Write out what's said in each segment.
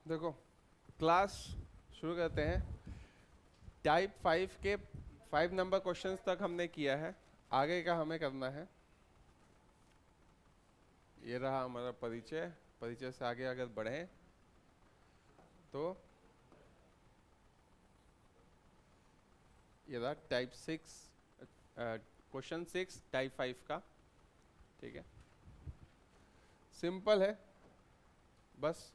देखो क्लास शुरू करते हैं। टाइप 5 के 5 नंबर क्वेश्चंस तक हमने किया है। आगे का हमें करना है, ये रहा हमारा परिचय। परिचय से आगे अगर बढ़े तो ये रहा टाइप 6 क्वेश्चन 6 टाइप 5 का। ठीक है, सिंपल है, बस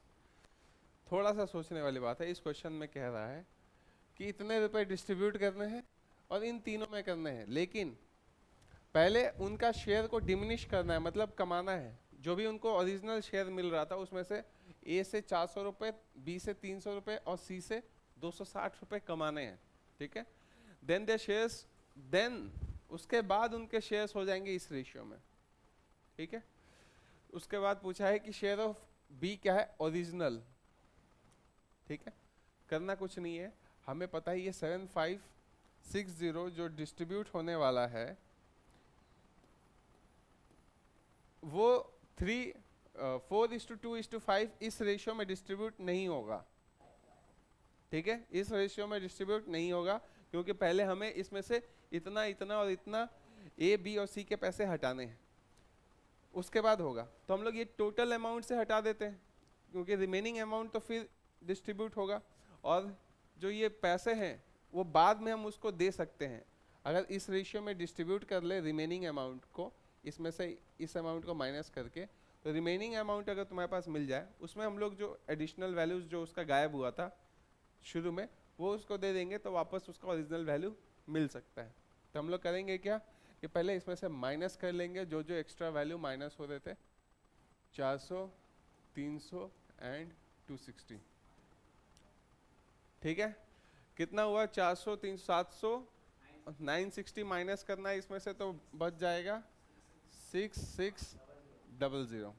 थोड़ा सा सोचने वाली बात है। इस क्वेश्चन में कह रहा है कि इतने रुपए डिस्ट्रीब्यूट करने हैं और इन तीनों में करने हैं, लेकिन पहले उनका शेयर को डिमिनिश करना है, मतलब कमाना है। जो भी उनको ओरिजिनल शेयर मिल रहा था उसमें से ए से 400 रुपये, बी से 300 रुपये और सी से 260 रुपये कमाने हैं। ठीक है, देन दे शेयर्स, देन उसके बाद उनके शेयर्स हो जाएंगे इस रेशियो में। ठीक है, उसके बाद पूछा है कि शेयर ऑफ बी क्या है, ओरिजिनल। ठीक है, करना कुछ नहीं है, हमें पता है ये 7560 जो डिस्ट्रीब्यूट होने वाला है वो 4:2:5 इस रेशियो में डिस्ट्रीब्यूट नहीं होगा। ठीक है, इस रेशियो में डिस्ट्रीब्यूट नहीं होगा क्योंकि पहले हमें इसमें से इतना इतना और इतना ए बी और सी के पैसे हटाने हैं, उसके बाद होगा। तो हम लोग ये टोटल अमाउंट से हटा देते हैं क्योंकि रिमेनिंग अमाउंट तो फिर डिस्ट्रीब्यूट होगा, और जो ये पैसे हैं वो बाद में हम उसको दे सकते हैं। अगर इस रेशियो में डिस्ट्रीब्यूट कर ले रिमेनिंग अमाउंट को, इसमें से इस अमाउंट को माइनस करके, तो रिमेनिंग अमाउंट अगर तुम्हारे पास मिल जाए उसमें हम लोग जो एडिशनल वैल्यूज जो उसका गायब हुआ था शुरू में वो उसको दे देंगे, तो वापस उसका ओरिजिनल वैल्यू मिल सकता है। तो हम लोग करेंगे क्या कि पहले इसमें से माइनस कर लेंगे जो जो एक्स्ट्रा वैल्यू माइनस हो रहे थे, 400, 300 एंड 260। ठीक है, कितना हुआ, 400, 300, 700, 960 माइनस करना है इसमें से, तो बच जाएगा 6600।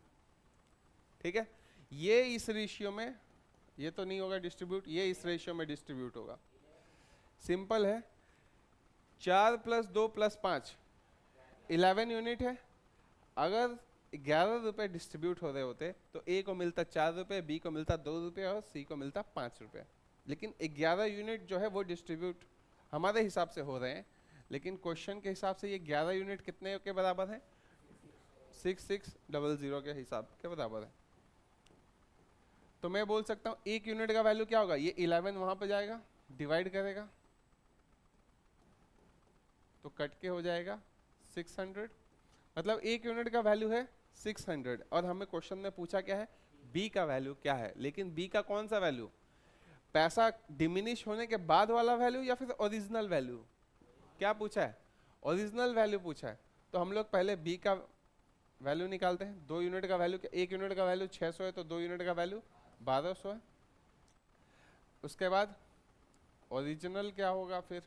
ठीक है, ये इस रेशियो में, ये तो नहीं होगा डिस्ट्रीब्यूट, ये इस रेशियो में डिस्ट्रीब्यूट होगा। सिंपल है, 4 + 2 + 5 11 यूनिट है। अगर 11 रुपए डिस्ट्रीब्यूट हो रहे होते तो ए को मिलता 4 रुपए, बी को मिलता 2 रुपए और सी को मिलता 5 रुपए। लेकिन 11 यूनिट जो है वो डिस्ट्रीब्यूट हमारे हिसाब से हो रहे हैं, लेकिन क्वेश्चन के हिसाब से ये 11 यूनिट कितने के बराबर है, 6600 के हिसाब के बराबर है। तो मैं बोल सकता हूँ 1 यूनिट का वैल्यू क्या होगा, ये 11 वहां पर जाएगा, डिवाइड करेगा तो कट के हो जाएगा 600। मतलब 1 यूनिट का वैल्यू है 600, और हमें क्वेश्चन में पूछा क्या है, बी का वैल्यू क्या है। लेकिन बी का कौन सा वैल्यू, पैसा डिमिनिश होने के बाद वाला वैल्यू या फिर ओरिजिनल वैल्यू, क्या पूछा है, ओरिजिनल वैल्यू पूछा है। तो हम लोग पहले बी का वैल्यू निकालते हैं। 2 यूनिट का वैल्यू, 1 यूनिट का वैल्यू 600 है तो 2 यूनिट का वैल्यू 1200 है। उसके बाद ओरिजिनल क्या होगा, फिर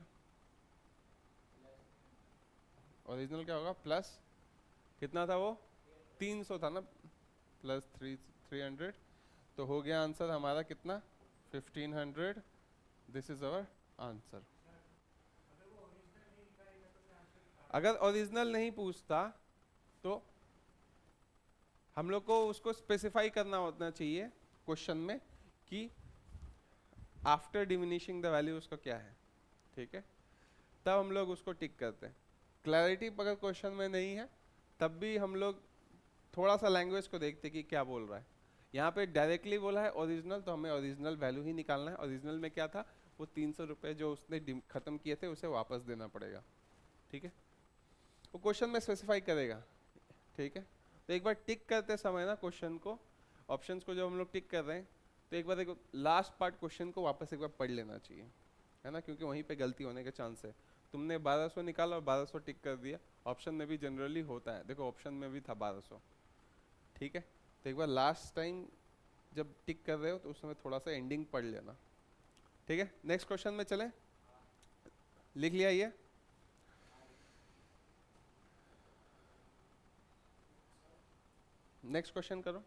ओरिजिनल क्या होगा, प्लस कितना था वो, 300 था ना, प्लस 300, तो हो गया आंसर हमारा कितना, 1500। This is our answer. अगर ओरिजिनल नहीं पूछता तो हम लोग को उसको स्पेसिफाई करना होना चाहिए क्वेश्चन में कि आफ्टर डिमिनिशिंग द वैल्यू उसका क्या है। ठीक है, तब हम लोग उसको टिक करते हैं। क्लैरिटी अगर क्वेश्चन में नहीं है तब भी हम लोग थोड़ा सा लैंग्वेज को देखते कि क्या बोल रहा है। यहाँ पे डायरेक्टली बोला है ओरिजिनल, तो हमें ओरिजिनल वैल्यू ही निकालना है। ओरिजिनल में क्या था, वो 300 रुपये जो उसने खत्म किए थे उसे वापस देना पड़ेगा। ठीक है, वो क्वेश्चन में स्पेसिफाई करेगा। ठीक है, तो एक बार टिक करते समय ना क्वेश्चन को, ऑप्शंस को जब हम लोग टिक कर रहे हैं तो एक बार लास्ट पार्ट क्वेश्चन को वापस एक बार पढ़ लेना चाहिए, है ना, क्योंकि वहीं पे गलती होने के चांस है। तुमने 1200 निकाला और 1200 टिक कर दिया, ऑप्शन में भी जनरली होता है, देखो ऑप्शन में भी था 1200। ठीक है, तो एक बार लास्ट टाइम जब टिक कर रहे हो तो उस समय थोड़ा सा एंडिंग पढ़ लेना। ठीक है, नेक्स्ट क्वेश्चन में चलें, लिख लिया ये। नेक्स्ट क्वेश्चन करो,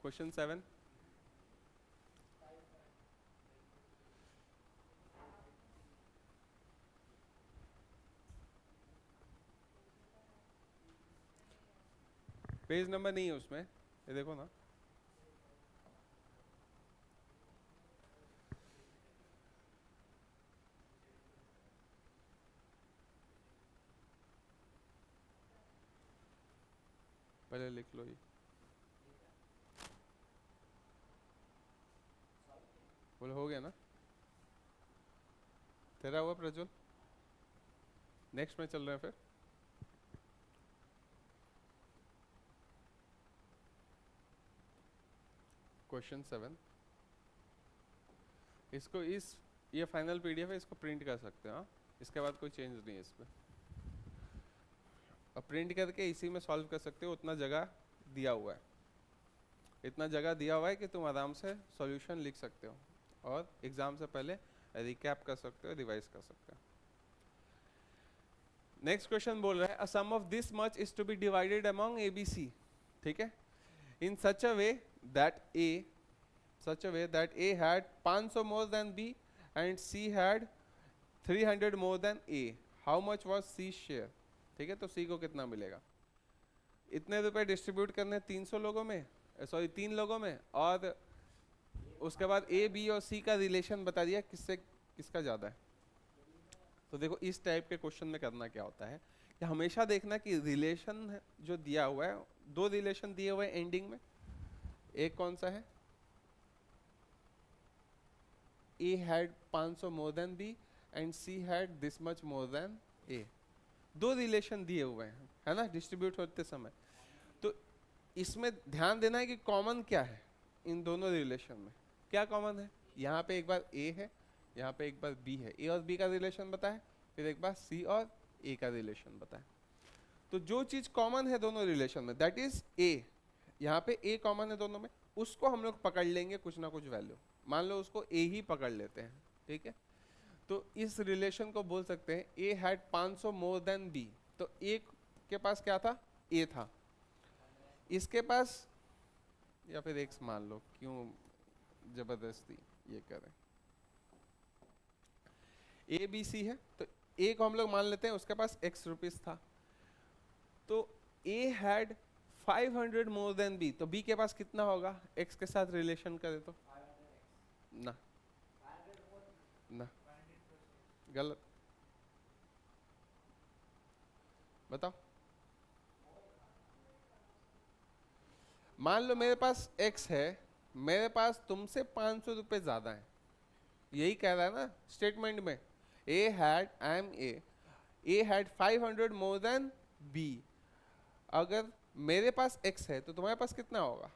क्वेश्चन 7। पेज नंबर नहीं है उसमें, ये देखो ना, पहले लिख लो ये, बोलो हो गया ना? तेरा हुआ प्रज्वल? नेक्स्ट में चल रहे हैं फिर। क्वेश्चन 7, इसको इस ये फाइनल पीडीएफ है, इसको प्रिंट कर सकते हो। हाँ, इसके बाद कोई चेंज नहीं है इस पर। अब प्रिंट करके इसी में सॉल्व कर सकते हो, उतना जगह दिया हुआ है, इतना जगह दिया हुआ है कि तुम आराम से सॉल्यूशन लिख सकते हो और एग्जाम से पहले रिकैप कर सकते हो, रिवाइज कर सकते हो। नेक्स्ट क्वेश्चन बोल रहा है a sum of this much is to be divided among A B C, ठीक है, in such a way that A had 500 more than B and C had 300 more than A, how much was C share, ठीक है। तो सी को कितना मिलेगा? इतने रुपए डिस्ट्रीब्यूट करने 300 लोगों में, सॉरी 3 लोगों में, और उसके बाद ए बी और सी का रिलेशन बता दिया किससे किसका ज़्यादा है। तो देखो इस टाइप के क्वेश्चन में करना क्या होता है कि हमेशा देखना कि रिलेशन जो दिया हुआ है, 2 रिलेशन दिए हुए हैं एंडिंग में, एक कौन सा है, A had 500 more than B and C had this much more than A, 2 relation दिए हुए हैं, है ना, डिस्ट्रीब्यूट होते समय। तो इसमें ध्यान देना है कि कॉमन क्या है इन दोनों रिलेशन में, क्या कॉमन है। यहाँ पे एक बार ए है, यहाँ पे एक बार बी है, ए और बी का रिलेशन बताए, फिर एक बार सी और ए का रिलेशन बताए। तो जो चीज कॉमन है दोनों रिलेशन में, दैट इज ए, यहाँ पे ए कॉमन है दोनों में, उसको हम लोग पकड़ लेंगे कुछ ना कुछ वैल्यू, मान लो उसको ए ही पकड़ लेते हैं, ठीक है। तो इस रिलेशन को बोल सकते हैं ए हैड 500 मोर देन बी, तो ए के पास क्या था, ए था, इसके पास, या फिर एक्स मान लो, क्यों जबरदस्ती ये करें, ए बी सी है, तो ए को हम लोग मान लेते हैं उसके पास एक्स रुपीस था, तो ए हैड 500 मोर देन बी, तो बी के पास कितना होगा एक्स के साथ रिलेशन करे तो, ना ना गलत, बताओ। मान लो मेरे पास x है, मेरे पास तुमसे 500 रुपए ज्यादा है, यही कह रहा है ना स्टेटमेंट में, A had, I am A had 500 more than B, अगर मेरे पास x है तो तुम्हारे पास कितना होगा,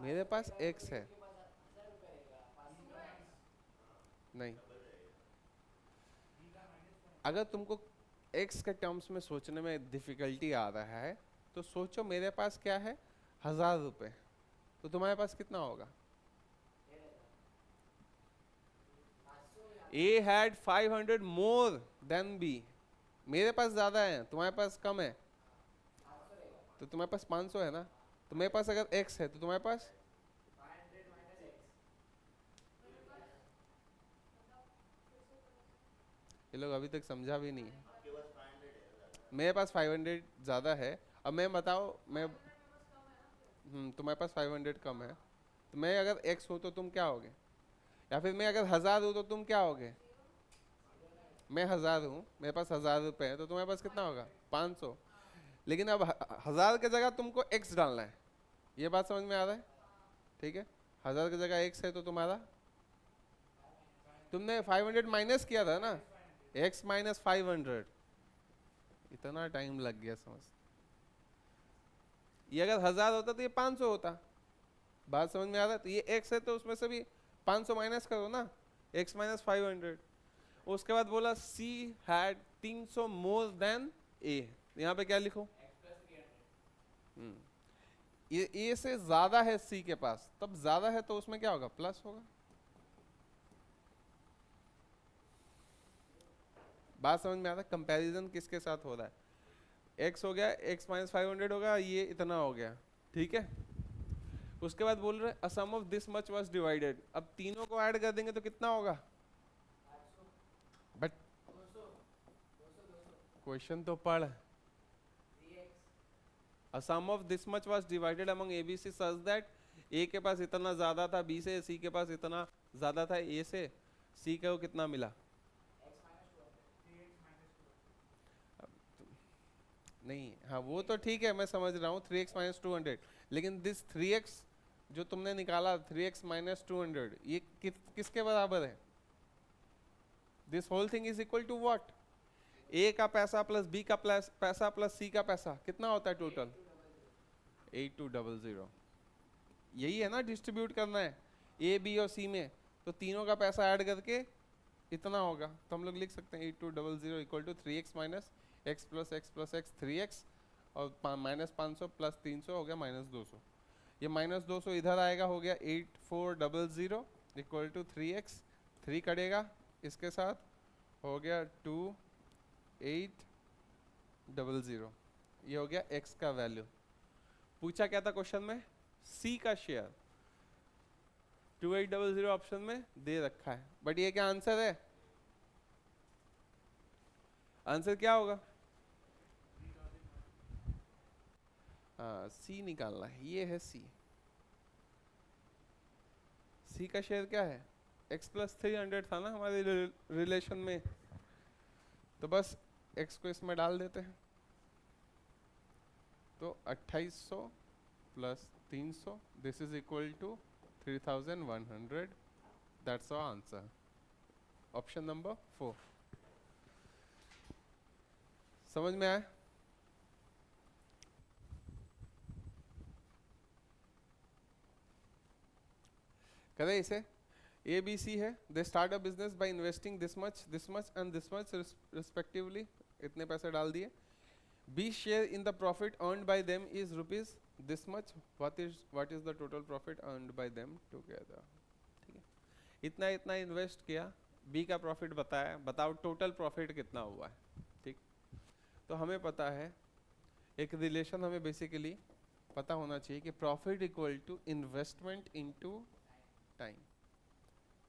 मेरे पास x है, नहीं, अगर तुमको x के टर्म्स में सोचने में डिफिकल्टी आ रहा है तो सोचो मेरे पास क्या है, 1000 रुपए, तो तुम्हारे पास कितना होगा, ए हैड 500 मोर देन बी, मेरे पास ज्यादा है तुम्हारे पास कम है, तो तुम्हारे पास 500 है ना, तो मेरे पास अगर x है तो तुम्हारे पास, ये लोग अभी तक समझा भी नहीं है, मेरे पास 500 ज़्यादा है, अब मैं बताओ, मैं तुम्हारे पास 500 कम है, तो मैं अगर x हो तो तुम क्या होगे, या फिर मैं अगर 1000 हूँ तो तुम क्या होगे, मैं 1000 हूँ, मेरे पास 1000 रुपये है, तो तुम्हारे पास कितना होगा 500, लेकिन अब 1000 की जगह तुमको x डालना है, ये बात समझ में आ रहा है, ठीक है। 1000 की जगह x है तो तुम्हारा, तुमने 500 माइनस किया था ना, x माइनस 500, इतना टाइम लग गया समझ, ये अगर 1000 होता तो ये 500 होता, बात समझ में आ रहा है। तो ये x है तो उसमें से भी 500 माइनस करो ना, x माइनस 500, उसके बाद बोला c had 300 more then a, यहाँ पे क्या लिखो, ये a से ज्यादा है c के पास, तब ज्यादा है तो उसमें क्या होगा, प्लस होगा, बात समझ में आता है। कंपैरिजन किसके साथ हो रहा है, x हो गया, x माइनस 500 होगा, ये इतना हो गया, ठीक है। उसके बाद बोल रहे a sum of this much was divided, अब तीनों को ऐड कर देंगे तो कितना होगा, बट क्वेश्चन तो पढ़, a sum of this much was divided among a b c such that a के पास इतना ज्यादा था b से, c के पास इतना ज्यादा था a से, c को कितना मिला, नहीं, हाँ वो तो ठीक है, मैं समझ रहा हूँ 3x माइनस 200, लेकिन दिस 3x जो तुमने निकाला 3x माइनस 200 ये किसके बराबर है? This whole thing is equal to what? A का पैसा प्लस बी का पैसा प्लस सी का पैसा कितना होता है टोटल? 8200। यही है ना डिस्ट्रीब्यूट करना है ए बी और सी में, तो तीनों का पैसा ऐड करके इतना होगा। तो हम लोग लिख सकते हैं 8200 equal to 3x minus X plus X 3x और माइनस 500 प्लस 300 हो गया माइनस 200। ये माइनस 200 इधर आएगा, हो गया 8400 इक्वल टू 3x, 3 कटेगा इसके साथ, हो गया 2800। ये हो गया x का वैल्यू। पूछा क्या था क्वेश्चन में? c का शेयर 2800 ऑप्शन में दे रखा है, बट ये क्या आंसर है? आंसर क्या होगा? हाँ सी निकालना है, ये है सी। सी का शेयर क्या है? x प्लस 300 था ना हमारे रिलेशन में, तो बस x को इसमें डाल देते हैं, तो 2800 plus 300 this is equal to 3100। That's our answer, option number 4। समझ में आया? करें इसे। ए बी सी है, they start a business by investing this much and this much respectively, इतने पैसे डाल दिए। B share in the profit earned by them is rupees this much, what is the total profit earned by them together. ठीक है, इतना इतना invest किया, B का प्रॉफिट बताया, बताओ टोटल प्रॉफिट कितना हुआ है। ठीक, तो हमें पता है एक रिलेशन, हमें बेसिकली पता होना चाहिए कि profit equal to investment into time,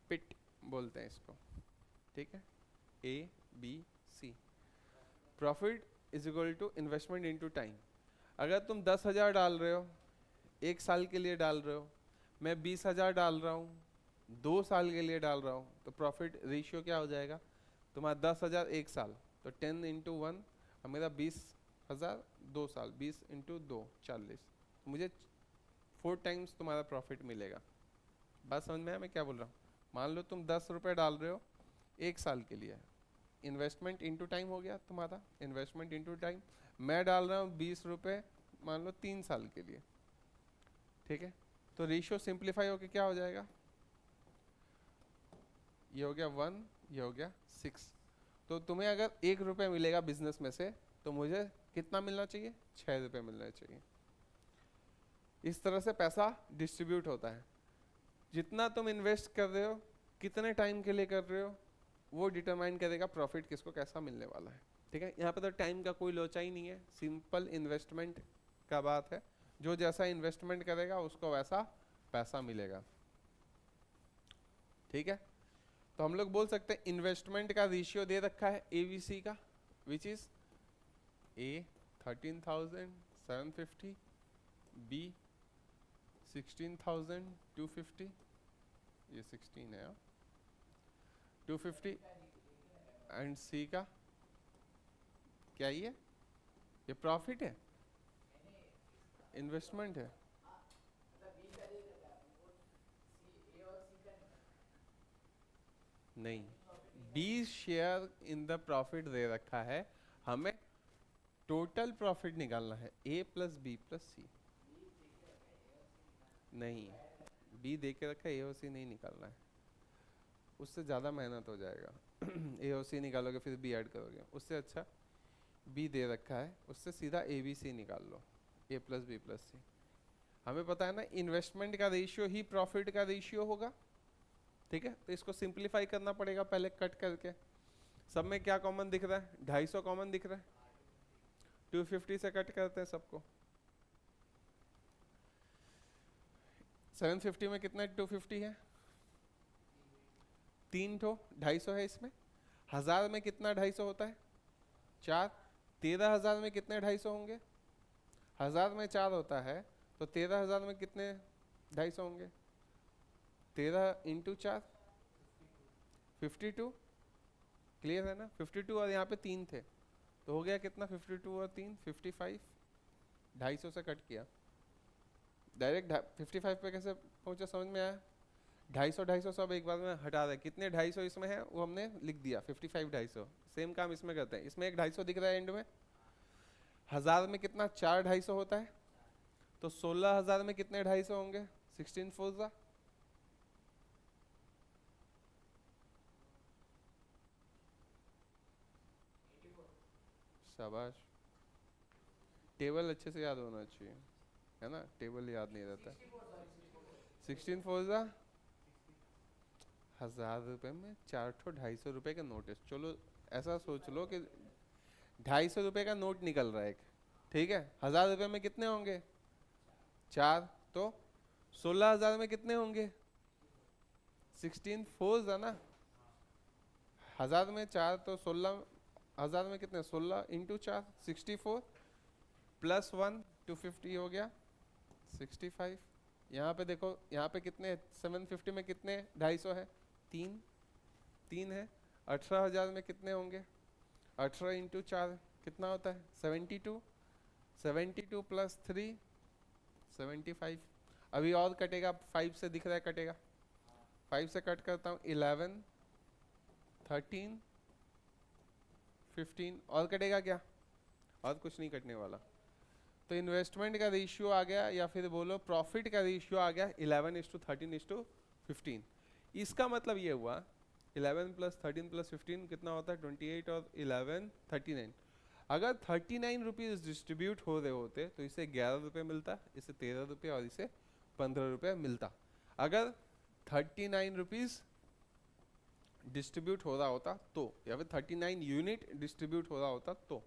PIT बोलते हैं इसको। ठीक है, A B C, profit is equal to investment into time. अगर तुम 10,000 डाल रहे हो, 1 साल के लिए डाल रहे हो, मैं 20,000 डाल रहा हूँ, 2 साल के लिए डाल रहा हूँ, तो प्रॉफिट रेशियो क्या हो जाएगा? तुम्हारा 10,000 1 साल, तो 10 इंटू 1, और मेरा 20,000 2 साल, 20 इंटू 2 40, मुझे 4 टाइम्स तुम्हारा प्रॉफिट मिलेगा। बात समझ में आया मैं क्या बोल रहा हूँ? मान लो तुम 10 रुपये डाल रहे हो 1 साल के लिए, इन्वेस्टमेंट इनटू टाइम हो गया तुम्हारा, इन्वेस्टमेंट इनटू टाइम। मैं डाल रहा हूँ 20 रुपये मान लो 3 साल के लिए। ठीक है, तो रेशियो सिंप्लीफाई होके क्या हो जाएगा? ये हो गया 1, ये हो गया 6। तो तुम्हें अगर 1 रुपये मिलेगा बिजनेस में से, तो मुझे कितना मिलना चाहिए? 6 रुपये मिलना चाहिए। इस तरह से पैसा डिस्ट्रीब्यूट होता है। जितना तुम इन्वेस्ट कर रहे हो, कितने टाइम के लिए कर रहे हो, वो डिटरमाइन करेगा प्रॉफिट किसको कैसा मिलने वाला है। ठीक है, यहाँ पे तो टाइम का कोई लोचा ही नहीं है, सिंपल इन्वेस्टमेंट का बात है। जो जैसा इन्वेस्टमेंट करेगा उसको वैसा पैसा मिलेगा। ठीक है, तो हम लोग बोल सकते हैं इन्वेस्टमेंट का रेशियो दे रखा है एवीसी का, विच इज ए 13,750, बी 16,250, ये 16 है 250, एंड सी का क्या? ये प्रॉफिट है, इन्वेस्टमेंट है। नहीं, B share in the profit दे रखा है, हमें टोटल प्रॉफिट निकालना है, A plus B plus C. नहीं, बी दे के रखा है, ए और सी नहीं निकालना है, उससे ज़्यादा मेहनत हो जाएगा। ए और सी निकालोगे फिर बी ऐड करोगे, उससे अच्छा बी दे रखा है, उससे सीधा ए बी सी निकाल लो, ए प्लस बी प्लस सी। हमें पता है ना इन्वेस्टमेंट का रेशियो ही प्रॉफिट का रेशियो होगा। ठीक है, तो इसको सिंप्लीफाई करना पड़ेगा पहले कट करके। सब में क्या कॉमन दिख रहा है? 250 कॉमन दिख रहा है, 250 से कट करते हैं सबको। 750 में कितना 250 है? 3 ठो 250 है इसमें। 1000 में कितना 250 होता है? 4। 13,000 में कितने 250 होंगे? 1000 में 4 होता है, तो 13,000 में कितने 250 होंगे? 13 इंटू 4 52। क्लियर है ना? 52, और यहाँ पे 3 थे, तो हो गया कितना 52 और 3 55, 250 से कट किया डायरेक्ट 55 पे कैसे पहुंचा समझ में आया? 250 सब एक बार में हटा दे, कितने 250 इसमें है वो हमने लिख दिया 55 250। सेम काम इसमें करते हैं, इसमें एक 250 दिख रहा है एंड में, 1000 में कितना 4 250 होता है, तो 16,000 में कितने 250 होंगे 16 4 जा। शाबाश, टेबल अच्छे से याद होना चाहिए है ना, टेबल याद नहीं रहता। 16 4 जा 1000 रुपए में 4 ठो 250 रुपए का नोट है। चलो ऐसा सोच लो कि 250 रुपए का नोट निकल रहा है एक, ठीक है, 1000 रुपए में कितने होंगे 4, तो 16,000 में कितने होंगे 16 4 है ना, 1000 में 4 तो 16,000 में कितने 16 इंटू 4 64 प्लस 1 250 हो गया 65। यहाँ पे देखो, यहाँ पे कितने 750 में कितने 250 है 3 3 है। 18,000 में कितने होंगे 18 इंटू 4 कितना होता है 72, 72 प्लस 3 75। अभी और कटेगा, 5 से दिख रहा है कटेगा, 5 से कट करता हूँ 11 13 15 और कटेगा क्या, और कुछ नहीं कटने वाला। तो इन्वेस्टमेंट का रेशियो आ गया, या फिर बोलो प्रॉफिट का रेशियो आ गया 11:13:15। इसका मतलब ये हुआ 11 प्लस 13 प्लस 15 कितना होता है 28 और 11 39। अगर 39 रुपीज़ डिस्ट्रीब्यूट हो रहे होते तो इसे 11 रुपये मिलता, इसे 13 रुपये और इसे 15 रुपये मिलता। अगर 39 रुपीज़ डिस्ट्रीब्यूट हो रहा होता तो, या फिर 39 यूनिट डिस्ट्रीब्यूट हो रहा होता तो।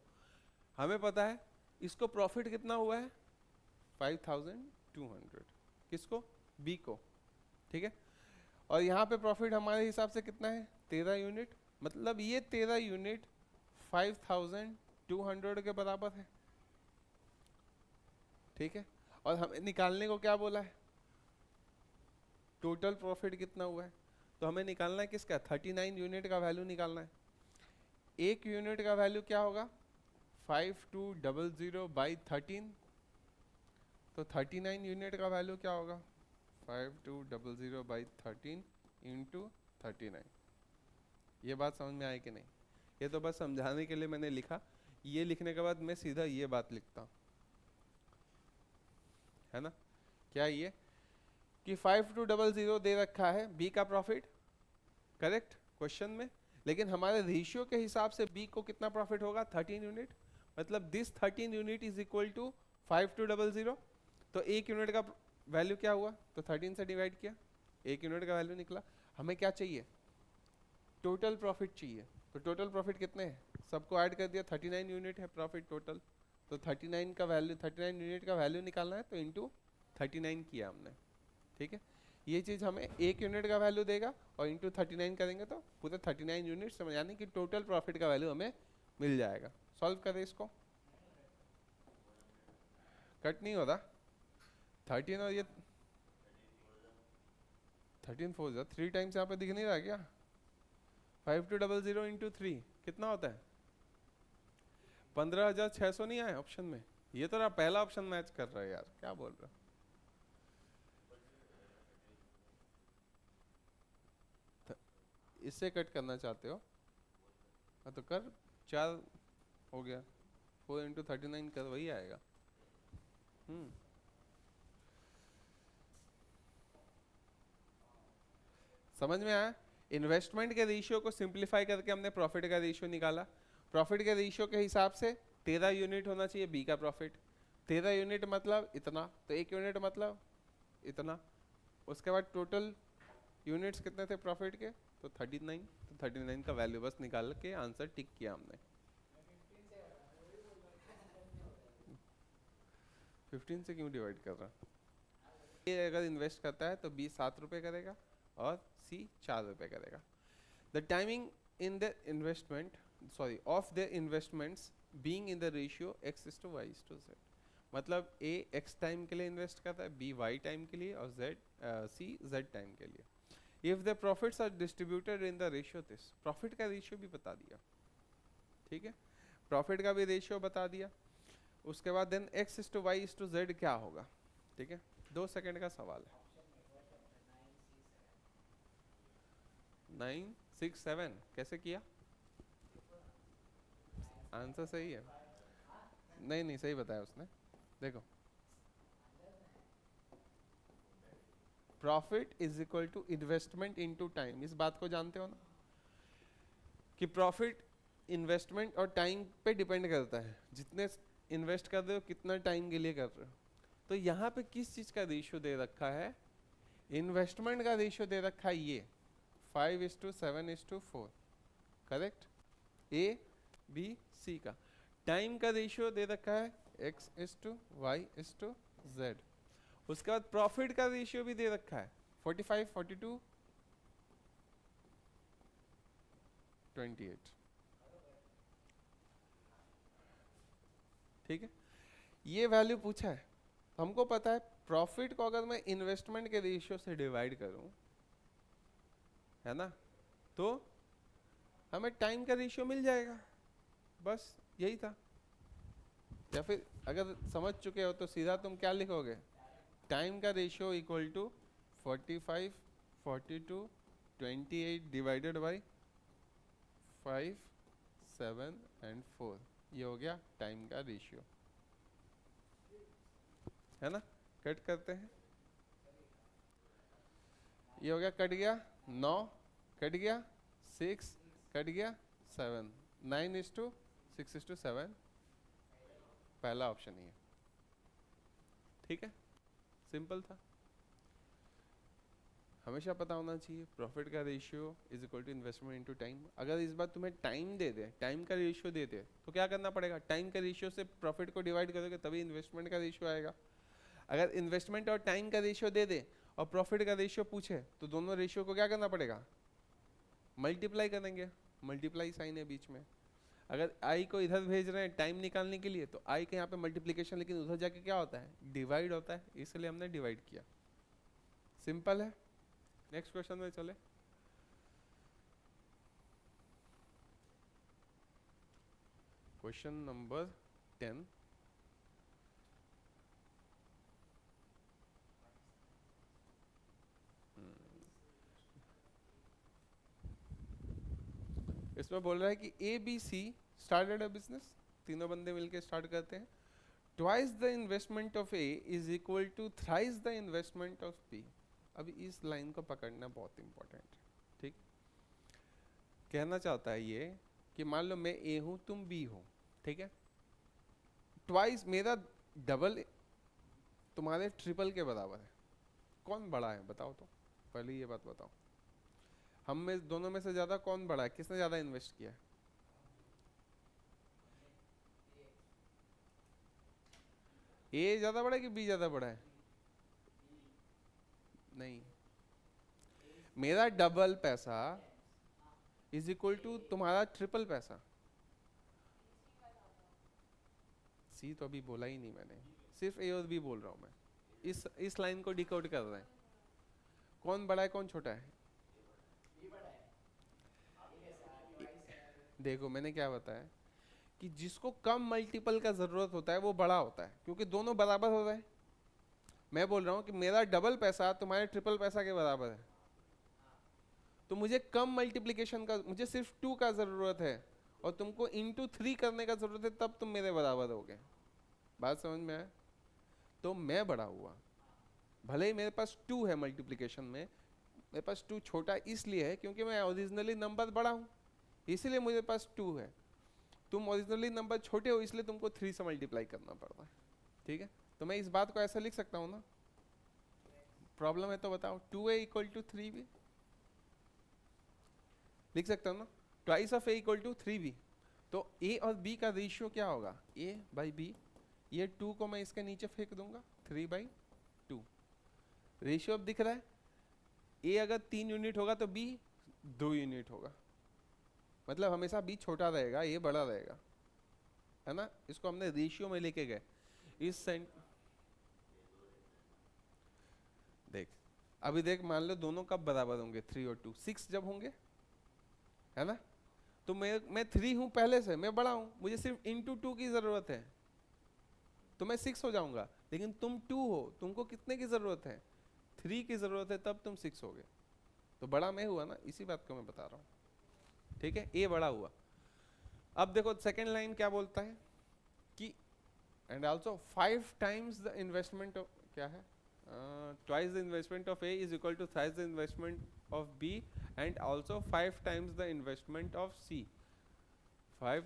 हमें पता है इसको प्रॉफिट कितना हुआ है 5200, किसको बी को, ठीक है। और यहाँ पे प्रॉफिट हमारे हिसाब से कितना है 13 यूनिट, मतलब ये 13 यूनिट 5200 के बराबर है, ठीक है। और हमें निकालने को क्या बोला है टोटल प्रॉफिट कितना हुआ है, तो हमें निकालना है किसका 39 यूनिट का वैल्यू निकालना है। एक यूनिट का वैल्यू क्या होगा 5200 बाई 13, तो 39 यूनिट का वैल्यू क्या होगा 5200 बाई 13 इंटू 39। ये बात समझ में आई कि नहीं? ये तो बस समझाने के लिए मैंने लिखा, ये लिखने के बाद मैं सीधा ये बात लिखता हूँ, है ना। क्या ये कि 5200 दे रखा है बी का प्रॉफिट, करेक्ट क्वेश्चन में, लेकिन हमारे रेशियो के हिसाब से बी को कितना प्रॉफिट होगा 13 यूनिट, मतलब this 13 unit is equal to 5200। तो एक यूनिट का वैल्यू क्या हुआ, तो 13 से डिवाइड किया, एक यूनिट का वैल्यू निकला। हमें क्या चाहिए टोटल प्रॉफिट चाहिए, तो टोटल प्रॉफिट कितने हैं सबको ऐड कर दिया, 39 यूनिट है प्रॉफिट टोटल, तो 39 का वैल्यू 39 यूनिट का वैल्यू निकालना है, तो इंटू 39 किया हमने, ठीक है। ये चीज़ हमें एक यूनिट का वैल्यू देगा और इंटू 39 करेंगे तो पूरे 39 यूनिट समझ, यानी कि टोटल प्रॉफिट का वैल्यू हमें मिल जाएगा। सॉल्व करें इसको, कट नहीं होता 13 और ये 13 4 जा 3 टाइम्स यहाँ पे दिख नहीं रहा क्या, 5200 इंटू 3 कितना होता है 15,600 नहीं आया ऑप्शन में, ये तो पहला ऑप्शन मैच कर रहा है यार, क्या बोल रहा है। इससे कट करना चाहते हो हाँ तो कर, 4 हो गया, 4 इंटू 39 कर, वही आएगा। समझ में आया? इन्वेस्टमेंट के रेशियो को सिंप्लीफाई करके हमने प्रॉफिट का रेशियो निकाला। प्रॉफिट के रेशियो के हिसाब से 13 यूनिट होना चाहिए बी का प्रॉफिट, 13 यूनिट मतलब इतना, तो एक यूनिट मतलब इतना। उसके बाद टोटल यूनिट्स कितने थे प्रॉफिट के, तो 39, तो 39 का वैल्यू बस निकाल के आंसर टिक किया हमने। 15 से क्यों डिवाइड कर रहा, ये अगर इन्वेस्ट करता है तो बी 7 रुपये करेगा और सी 4 रुपये करेगा। The timing in the investment sorry of the investments being in the ratio x:y:z, मतलब ए एक्स टाइम के लिए इन्वेस्ट करता है, बी वाई टाइम के लिए और सी जेड टाइम के लिए। If the profits are distributed in the ratio this, profit का रेशियो भी बता दिया, ठीक है। प्रॉफिट का भी रेशियो बता दिया। उसके बाद देन x/y/z क्या होगा, ठीक है। 2 सेकंड का सवाल है। 9 6 7 कैसे किया? आंसर सही है। नहीं नहीं सही बताया उसने। देखो profit is equal to investment into time, इस बात को जानते हो ना कि प्रॉफिट इन्वेस्टमेंट और टाइम पे डिपेंड करता है। जितने इन्वेस्ट कर रहे हो कितना टाइम के लिए कर रहे हो। तो यहाँ पे किस चीज का रेशियो दे रखा है? इन्वेस्टमेंट का रेशियो दे रखा है ये 5:7:4, करेक्ट। ए बी सी का टाइम का रेशियो दे रखा है x/y/z। उसके बाद प्रॉफिट का रेशियो भी दे रखा है 45 42 28, ठीक है। ये वैल्यू पूछा है, हमको पता है प्रॉफिट को अगर मैं इन्वेस्टमेंट के रेशियो से डिवाइड करूं, है ना, तो हमें टाइम का रेशियो मिल जाएगा। बस यही था। या फिर अगर समझ चुके हो तो सीधा तुम क्या लिखोगे, टाइम का ratio equal to 45 42 28 divided by 5 7 and 4, ये हो गया टाइम का रेशियो, है ना। कट करते हैं, ये हो गया, कट गया 9, कट गया 6, कट गया 7, 9:6:7, पहला ऑप्शन ही है, ठीक है। सिंपल था। हमेशा पता होना चाहिए प्रॉफिट का ratio is equal to investment into time. अगर इस बार तुम्हें टाइम दे दे, टाइम का रेशियो दे दे, तो क्या करना पड़ेगा, टाइम का रेशियो से प्रॉफिट को डिवाइड करोगे तभी इन्वेस्टमेंट का रेशियो आएगा। अगर इन्वेस्टमेंट और टाइम का रेशियो दे दे और प्रॉफिट का रेशियो पूछे तो दोनों रेशियो को क्या करना पड़ेगा, मल्टीप्लाई करेंगे, मल्टीप्लाई साइन है बीच में। अगर आई को इधर भेज रहे हैं टाइम निकालने के लिए तो आई के यहाँ पे मल्टीप्लिकेशन, लेकिन उधर जाके क्या होता है, डिवाइड होता है, इसलिए हमने डिवाइड किया। सिंपल है। नेक्स्ट क्वेश्चन में चले। Question number 10। इसमें बोल रहा है कि A B C started a business, तीनों बंदे मिलके स्टार्ट करते हैं। Twice the investment of A is equal to thrice the investment of B. अभी इस लाइन को पकड़ना बहुत इंपॉर्टेंट है, ठीक। कहना चाहता है ये कि मान लो मैं ए हूं तुम बी हो, ठीक है। ट्वाइस मेरा डबल तुम्हारे ट्रिपल के बराबर है, कौन बड़ा है बताओ तो, पहले ये बात बताओ। हम में दोनों में से ज्यादा कौन बड़ा है, किसने ज्यादा इन्वेस्ट किया है? ए ज्यादा बड़ा है कि बी ज्यादा बड़ा है? नहीं, मेरा डबल पैसा इज इक्वल टू तुम्हारा ट्रिपल पैसा। सी तो अभी बोला ही नहीं मैंने, सिर्फ ए और बी बोल रहा हूं मैं। इस लाइन को डिकोड कर रहे हैं, कौन बड़ा है कौन छोटा है। देखो मैंने क्या बताया कि जिसको कम मल्टीपल का जरूरत होता है वो बड़ा होता है, क्योंकि दोनों बराबर हो रहे हैं। मैं बोल रहा हूँ कि मेरा डबल पैसा तुम्हारे ट्रिपल पैसा के बराबर है, तो मुझे कम मल्टीप्लिकेशन का, मुझे सिर्फ 2 का जरूरत है और तुमको इंटू 3 करने का जरूरत है, तब तुम मेरे बराबर हो गए। बात समझ में आया? तो मैं बड़ा हुआ, भले ही मेरे पास 2 है मल्टीप्लिकेशन में, मेरे पास 2 छोटा इसलिए है क्योंकि मैं ओरिजिनली नंबर बड़ा हूँ, इसीलिए मुझे पास 2 है। तुम ओरिजिनली नंबर छोटे हो इसलिए तुमको 3 से मल्टीप्लाई करना पड़ता है, ठीक है। तो मैं इस बात को ऐसा लिख सकता हूँ ना, प्रॉब्लम है तो बताओ। 2a इक्वल टू 3b लिख सकता हूँ ना, twice of a equal to 3b। तो a और b का रेशियो क्या होगा, a बाई b। ये 2 को मैं इसके नीचे फेंक दूंगा, 3/2। रेशियो अब दिख रहा है, a अगर 3 यूनिट होगा तो b 2 यूनिट होगा, मतलब हमेशा b छोटा रहेगा a बड़ा रहेगा, है ना। इसको हमने रेशियो में लेके गए। इस देख अभी देख, मान लो दोनों कब बराबर होंगे, 3 और 2, 6 जब होंगे, है ना। तो मैं 3 हूं पहले से, मैं बड़ा हूं, मुझे सिर्फ इंटू 2 की जरूरत है तो मैं 6 हो जाऊंगा। लेकिन तुम 2 हो, तुमको कितने की जरूरत है? 3 की जरूरत है, तब तुम 6 हो गए। तो बड़ा मैं हुआ ना, इसी बात को मैं बता रहा हूं। ठीक है, ए बड़ा हुआ। अब देखो सेकेंड लाइन क्या बोलता है कि and also 5 times the investment of, क्या है, twice the investment of A is equal to thrice the investment of B and also 5 times the investment of C. 5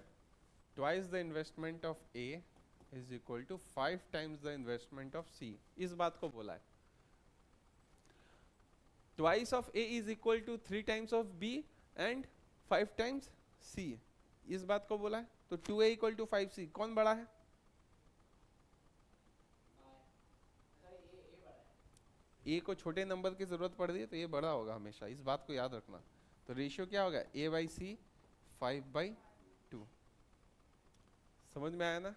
twice the investment of A is equal to 5 times the investment of C. इस बात को बोला है। Twice of A is equal to 3 times of B and 5 times C. इस बात को बोला है। तो 2A equal to 5C, कौन बड़ा है? ए को छोटे नंबर की जरूरत पड़ रही है तो ये बड़ा होगा हमेशा, इस बात को याद रखना। तो रेशियो क्या होगा? A/C 5/2। समझ में आया ना?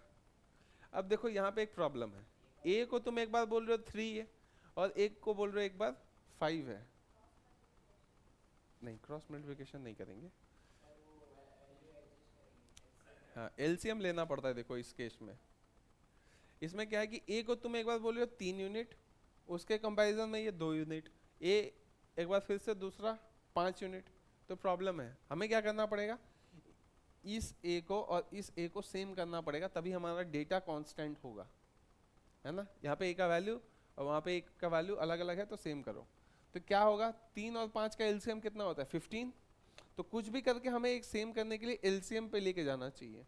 अब देखो यहाँ पे एक प्रॉब्लम है, ए को तुम एक बार बोल रहे हो 3 है और एक को बोल रहे हो एक बार 5 है। नहीं, क्रॉस मल्टीप्लिकेशन नहीं करेंगे, हाँ एलसीएम लेना पड़ता है। देखो इस केस में, इसमें क्या है कि ए को तुम एक बार बोल रहे हो 3 यूनिट, उसके कंपैरिजन में ये 2 यूनिट, ए एक बार फिर से दूसरा 5 यूनिट। तो प्रॉब्लम है, हमें क्या करना पड़ेगा, इस ए को और इस ए को सेम करना पड़ेगा, तभी हमारा डेटा कांस्टेंट होगा, है ना। यहाँ पे ए का वैल्यू और वहाँ पे ए का वैल्यू अलग अलग है तो सेम करो। तो क्या होगा, 3 और 5 का एलसीएम कितना होता है? 15। तो कुछ भी करके हमें एक सेम करने के लिए एलसीएम पे लेके जाना चाहिए।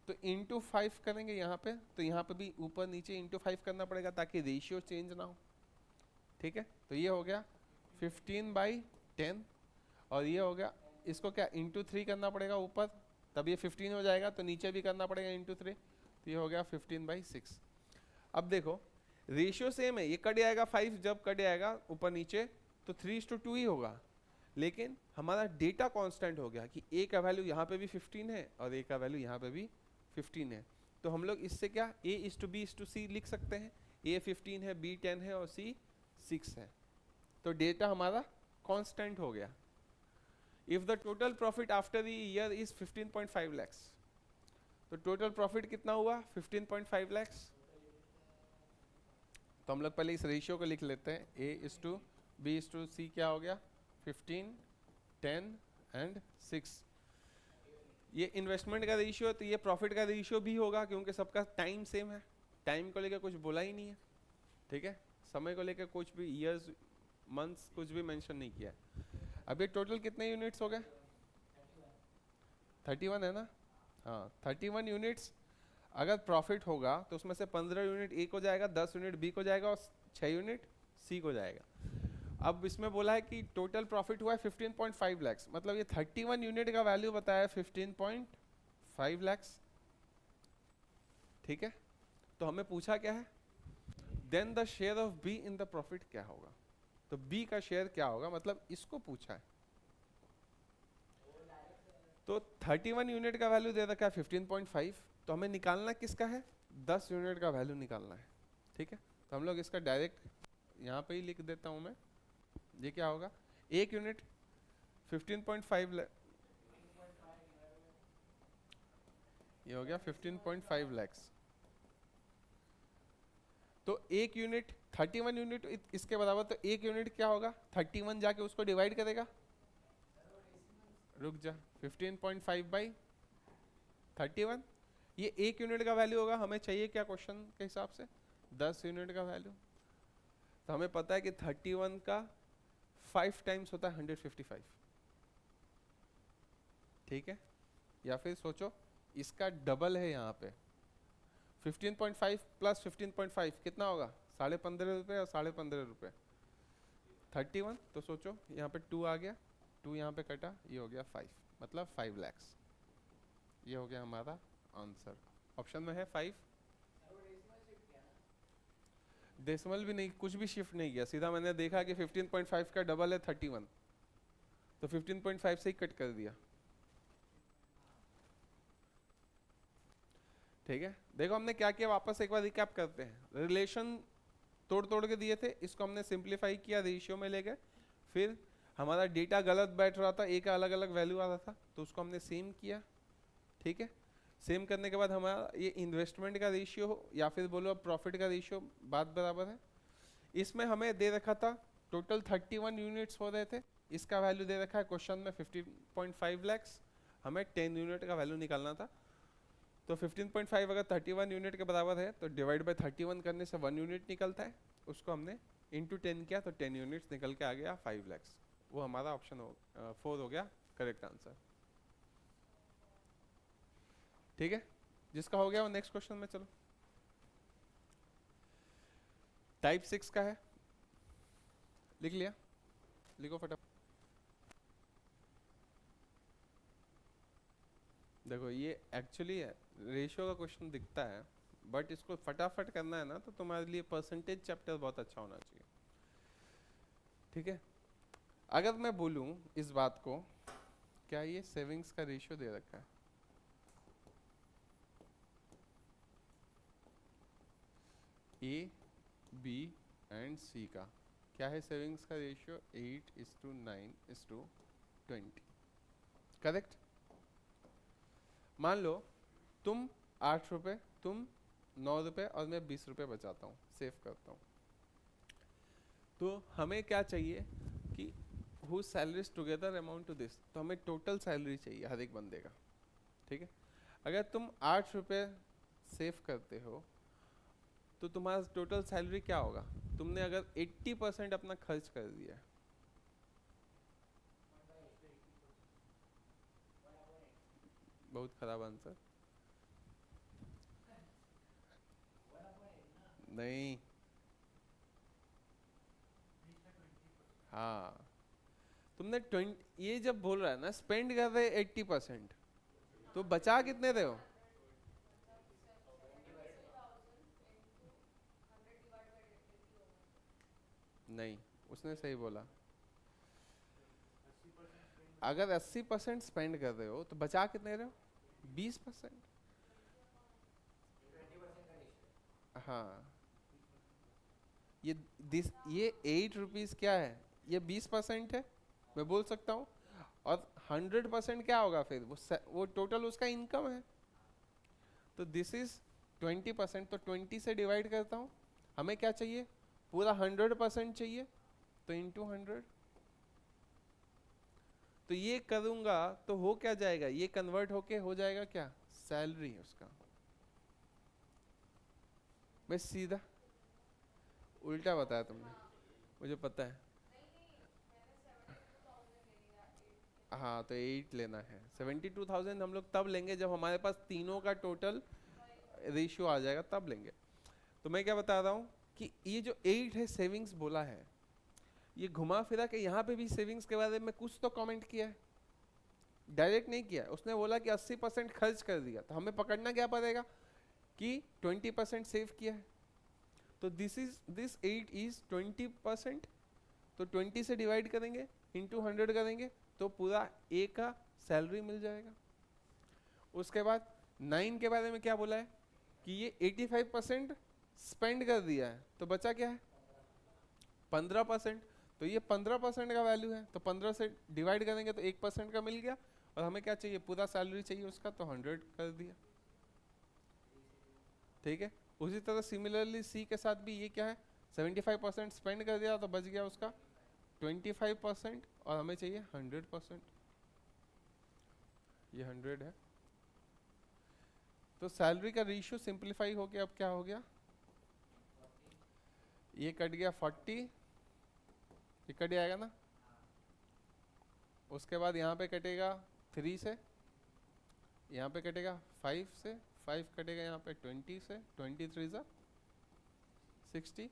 तो इंटू 5 करेंगे यहाँ पे, तो यहाँ पे भी ऊपर नीचे इंटू 5 करना पड़ेगा ताकि रेशियो चेंज ना हो। ठीक है, तो ये हो गया 15/10 और ये हो गया, इसको क्या इंटू 3 करना पड़ेगा ऊपर, तब ये 15 हो जाएगा, तो नीचे भी करना पड़ेगा इंटू 3, तो ये हो गया 15/6। अब देखो रेशियो सेम है, ये कट जाएगा 5 जब कट जाएगा ऊपर नीचे तो 3:2 ही होगा, लेकिन हमारा डेटा कांस्टेंट हो गया कि ए का वैल्यू यहाँ पे भी 15 है और ए का वैल्यू यहाँ पे भी 15 है। तो हम लोग इससे क्या A/B/C लिख सकते हैं, ए 15 है, बी 10 है और सी 6 है। तो डेटा हमारा कांस्टेंट हो गया। If the total profit after the year is 15.5 lakhs, तो टोटल प्रॉफिट कितना हुआ? 15.5 lakhs। तो हम लोग पहले इस रेशियो को लिख लेते हैं, A/B/C क्या हो गया? 15, 10 एंड 6। ये इन्वेस्टमेंट का रेशियो है, तो ये प्रॉफिट का रेशियो भी होगा क्योंकि सबका टाइम सेम है, टाइम को लेकर कुछ बोला ही नहीं है। ठीक है, समय को लेकर कुछ भी ईयर्स मंथ्स कुछ भी मेंशन नहीं किया है। अब ये टोटल कितने यूनिट्स हो गए? 31 है ना। हाँ 31 यूनिट्स। अगर प्रॉफिट होगा तो उसमें से 15 यूनिट ए को जाएगा, 10 यूनिट बी को जाएगा और 6 यूनिट सी को जाएगा। अब इसमें बोला है कि टोटल प्रॉफिट हुआ है 15.5 lakhs, मतलब ये 31 यूनिट का वैल्यू बताया है 15.5 lakhs। ठीक है, तो हमें पूछा क्या है, then the share of B in the profit क्या होगा। तो बी का शेयर क्या होगा, मतलब इसको पूछा है। तो 31 यूनिट का वैल्यू दे रखा है 15.5, तो हमें निकालना किसका है? 10 यूनिट का वैल्यू निकालना है। ठीक है, तो हम लोग इसका डायरेक्ट यहाँ पे ही लिख देता हूँ मैं। ये क्या होगा, एक यूनिट 15.5 ये हो गया 15.5 lakhs। तो एक यूनिट 31 यूनिट इसके बराबर, तो एक यूनिट क्या होगा, 31 जाके उसको डिवाइड करेगा, रुक जा, 15.5/31, ये एक यूनिट का वैल्यू होगा। हमें चाहिए क्या क्वेश्चन के हिसाब से? 10 यूनिट का वैल्यू। तो हमें पता है कि 31 का 5 टाइम्स होता है 155। ठीक है, या फिर सोचो इसका डबल है यहाँ पे, 15.5 प्लस 15.5 कितना होगा? 15.5 रुपये और 15.5 रुपये 31। तो सोचो यहाँ पे 2 आ गया, 2 यहाँ पे कटा, ये हो गया 5, मतलब 5 lakhs। ये हो गया हमारा आंसर। ऑप्शन में है 5। डेसिमल भी नहीं, कुछ भी शिफ्ट नहीं किया, सीधा मैंने देखा कि 15.5 का डबल है 31, तो 15.5 से ही कट कर दिया। ठीक है, देखो हमने क्या किया, वापस एक बार रिकैप करते हैं। रिलेशन तोड़ तोड़ के दिए थे, इसको हमने सिंप्लीफाई किया, रेशियो में ले गए, फिर हमारा डेटा गलत बैठ रहा था, ए का अलग अलग वैल्यू आ रहा था, तो उसको हमने सेम किया, ठीक है। सेम करने के बाद हमारा ये इन्वेस्टमेंट का रेशियो या फिर बोलो प्रॉफिट का रेशियो बात बराबर है। इसमें हमें दे रखा था टोटल 31 यूनिट्स हो रहे थे, इसका वैल्यू दे रखा है क्वेश्चन में 15.5 लैक्स, हमें 10 यूनिट का वैल्यू निकालना था। तो 15.5 अगर 31 यूनिट के बराबर है तो डिवाइड बाय 31 करने से 1 यूनिट निकलता है, उसको हमने इंटू 10 किया तो 10 यूनिट्स निकल के आ गया 5 लैक्स। वो हमारा ऑप्शन 4 हो गया करेक्ट आंसर, ठीक है। जिसका हो गया वो नेक्स्ट क्वेश्चन में चलो। टाइप 6 का है, लिख लिया, लिखो फटाफट। देखो ये एक्चुअली रेशियो का क्वेश्चन दिखता है, बट इसको फटाफट करना है ना, तो तुम्हारे लिए परसेंटेज चैप्टर बहुत अच्छा होना चाहिए, ठीक है। अगर मैं बोलूं इस बात को, क्या ये सेविंग्स का रेशियो दे रखा है, ए बी एंड सी का क्या है सेविंग्स का रेशियो 8:9:20, करेक्ट। मान लो तुम 8 रुपए, तुम 9 रुपए और मैं 20 रुपए बचाता हूँ, सेव करता हूँ। तो हमें क्या चाहिए कि who salaries together amount to this, तो हमें टोटल सैलरी चाहिए हर एक बंदे का, ठीक है। अगर तुम 8 रुपए सेव करते हो तो तुम्हारा टोटल सैलरी क्या होगा, तुमने अगर 80% अपना खर्च कर दिया है, बहुत खराब आंसर, नहीं, हाँ तुमने 20, ये जब बोल रहा है ना स्पेंड कर रहे 80%, तो बचा कितने रहे हो, नहीं उसने सही बोला, अगर 80% स्पेंड कर रहे हो तो बचा कितने रहे हो, 20%। हाँ ये 8 रुपीज क्या है, ये 20% है, मैं बोल सकता हूँ। और 100% क्या होगा फिर, वो टोटल उसका इनकम है, तो दिस इज 20%, तो 20 से डिवाइड करता हूँ, हमें क्या चाहिए, पूरा 100% चाहिए, तो इंटू 100, तो ये करूंगा तो हो क्या जाएगा, ये कन्वर्ट होके हो जाएगा क्या, सैलरी उसका। मैं सीधा उल्टा बताया तुमने, मुझे पता है। हाँ तो 8 लेना है, 72,000 हम लोग तब लेंगे जब हमारे पास तीनों का टोटल रेशियो आ जाएगा, तब लेंगे। तो मैं क्या बता रहा हूँ कि ये जो 8 है सेविंग्स बोला है, ये घुमा फिरा के यहाँ पे भी सेविंग्स के बारे में कुछ तो कमेंट किया है, डायरेक्ट नहीं किया। उसने बोला कि 80% खर्च कर दिया, तो हमें पकड़ना क्या पड़ेगा कि 20% सेव किया है, तो दिस 8 इज 20%, तो 20 से डिवाइड करेंगे, इंटू 100 करेंगे, तो पूरा ए का सैलरी मिल जाएगा। उसके बाद 9 के बारे में क्या बोला है कि ये 85% स्पेंड कर दिया है, तो बचा क्या है 15%, तो ये 15% का वैल्यू है, तो 15 से डिवाइड करेंगे तो 1% का मिल गया, और हमें क्या चाहिए, पूरा सैलरी चाहिए उसका, तो 100 कर दिया, ठीक है। उसी तरह सिमिलरली सी के साथ भी ये क्या है, 75% स्पेंड कर दिया तो बच गया उसका 25%, और हमें चाहिए 100%, ये 100 है। तो सैलरी का रेशियो सिंपलीफाई हो गया, अब क्या हो गया, ये कट गया 40, ये कट जाएगा ना, उसके बाद यहाँ पे कटेगा 3 से, यहाँ पे कटेगा 5 से, 5 कटेगा यहाँ पे 20 से, 23 सा 60,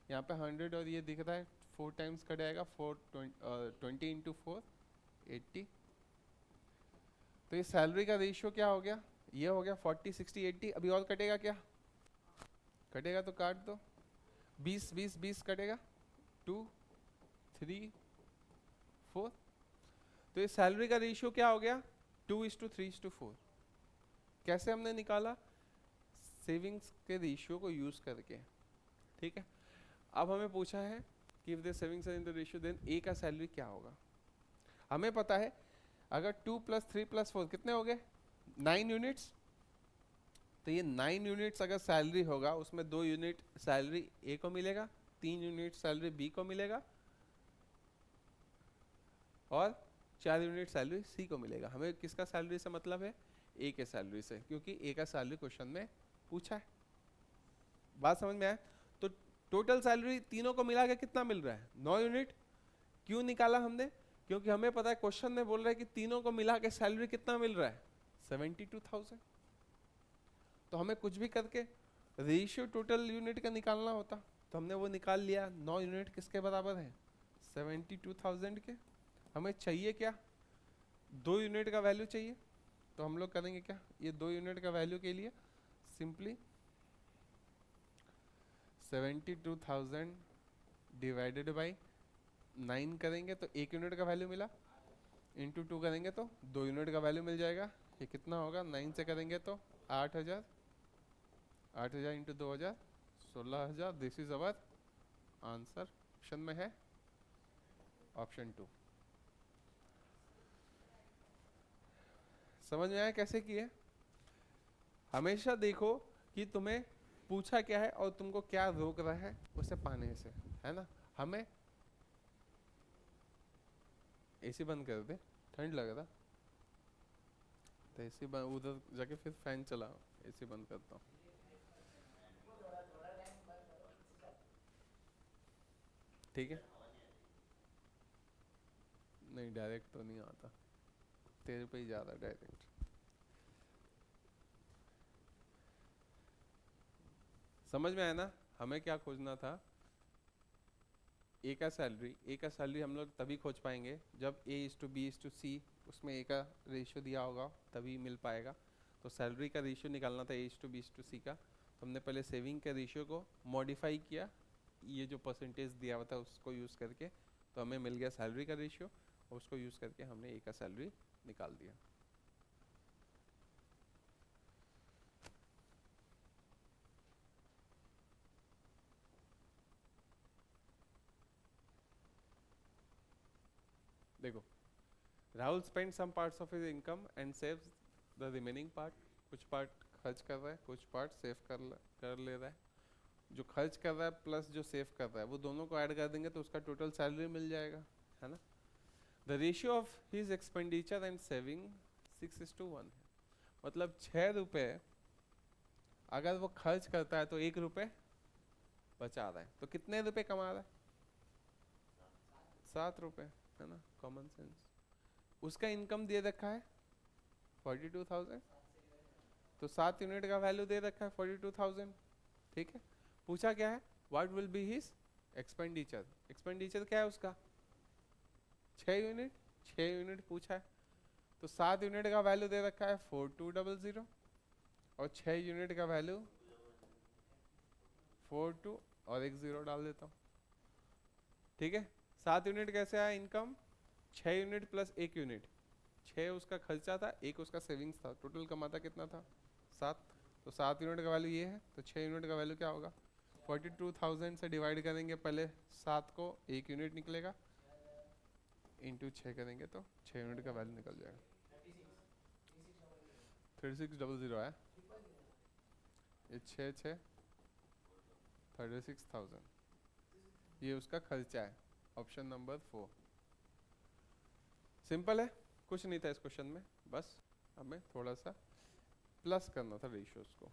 यहाँ पे 100 और ये दिख रहा है 4 टाइम्स कट जाएगा, 20 इंटू 4 80, तो ये सैलरी का रेशियो क्या हो गया, ये हो गया 40 60 80। अभी और कटेगा क्या, कटेगा तो काट दो, 20 20 20 कटेगा, 2 3 4, तो ये सैलरी का रेशियो क्या हो गया 2:3:4। कैसे हमने निकाला, सेविंग्स के रेशियो को यूज करके, ठीक है। अब हमें पूछा है कि if the savings are in the ratio then A का सैलरी क्या होगा। हमें पता है अगर 2 + 3 + 4 कितने हो गए 9 यूनिट्स, तो ये 9 यूनिट्स अगर सैलरी होगा उसमें 2 यूनिट सैलरी ए को मिलेगा, 3 यूनिट सैलरी बी को मिलेगा और 4 यूनिट सैलरी सी को मिलेगा। हमें किसका सैलरी से मतलब है, ए के सैलरी से, क्योंकि ए का सैलरी क्वेश्चन में पूछा है। बात समझ में आया। तो टोटल सैलरी तीनों को मिला के कितना मिल रहा है 9 यूनिट। क्यों निकाला हमने, क्योंकि हमें पता है क्वेश्चन में बोल रहा है कि तीनों को मिला के सैलरी कितना मिल रहा है 72,000। तो हमें कुछ भी करके रेशियो टोटल यूनिट का निकालना होता, तो हमने वो निकाल लिया। 9 यूनिट किसके बराबर है 72,000 के। हमें चाहिए क्या 2 यूनिट का वैल्यू चाहिए, तो हम लोग करेंगे क्या, ये 2 यूनिट का वैल्यू के लिए सिंपली 72,000 डिवाइडेड बाई 9 करेंगे तो 1 यूनिट का वैल्यू मिला, इंटू 2 करेंगे तो 2 यूनिट का वैल्यू मिल जाएगा। ये कितना होगा 9 से करेंगे तो 8,000, 8,000 into 2,000 16,000। This is our answer. Option में है ऑप्शन 2। समझ में आया कैसे किए। हमेशा देखो कि तुम्हें पूछा क्या है और तुमको क्या रोक रहा है उसे पाने से, है ना। हमें एसी बंद कर दे, ठंड लग रहा, तो एसी उधर जाके फिर फैन चलाओ, एसी बंद करता हूँ। ठीक है, नहीं डायरेक्ट तो नहीं आता, तेरे पे ही जा रहा डायरेक्ट। समझ में आया ना। हमें क्या खोजना था, ए का सैलरी। ए का सैलरी हम लोग तभी खोज पाएंगे जब A/B/C उसमें ए का रेशियो दिया होगा, तभी मिल पाएगा। तो सैलरी का रेशियो निकालना था A/B/C का, तो हमने पहले सेविंग के रेशियो को मॉडिफाई किया, ये जो परसेंटेज दिया हुआ था उसको यूज़ करके, तो हमें मिल गया सैलरी का रेशियो, और उसको यूज़ करके हमने ए का सैलरी निकाल दिया। देखो, Rahul spend some parts of his income and saves the remaining part. कुछ पार्ट खर्च कर रहा है, कुछ पार्ट सेव कर ले रहा है। जो खर्च कर रहा है प्लस जो सेव कर रहा है वो दोनों को ऐड कर देंगे तो उसका टोटल सैलरी मिल जाएगा, है ना। The ratio of his expenditure and saving 6:1 है। मतलब 6 रुपये अगर वो खर्च करता है तो 1 रुपये बचा रहा है, तो कितने रुपए कमा रहा है 7 रुपये, है ना। Common sense. उसका इनकम दे रखा है 42,000, तो 7 यूनिट का वैल्यू दे रखा है 42,000। ठीक है, पूछा क्या है what will be his expenditure. Expenditure क्या है उसका 6 यूनिट, 6 यूनिट पूछा है, तो 7 यूनिट का वैल्यू दे रखा है 4200 और 6 यूनिट का वैल्यू 42 और एक 0 डाल देता हूँ। ठीक है, 7 यूनिट कैसे आया इनकम 6 यूनिट प्लस 1 यूनिट, 6 उसका खर्चा था, 1 उसका सेविंग्स था, टोटल कमाता कितना था 7। तो 7 यूनिट का वैल्यू ये है, तो 6 यूनिट का वैल्यू क्या होगा 42,000 से डिवाइड करेंगे पहले 7 को, 1 यूनिट निकलेगा, इंटू 6 करेंगे तो 6 यूनिट का वैल्यू निकल जाएगा 3600 है। ये 6 36,000 ये उसका खर्चा है। ऑप्शन नंबर 4 सिंपल है, कुछ नहीं था इस क्वेश्चन में, बस हमें थोड़ा सा प्लस करना था रेशियोज को।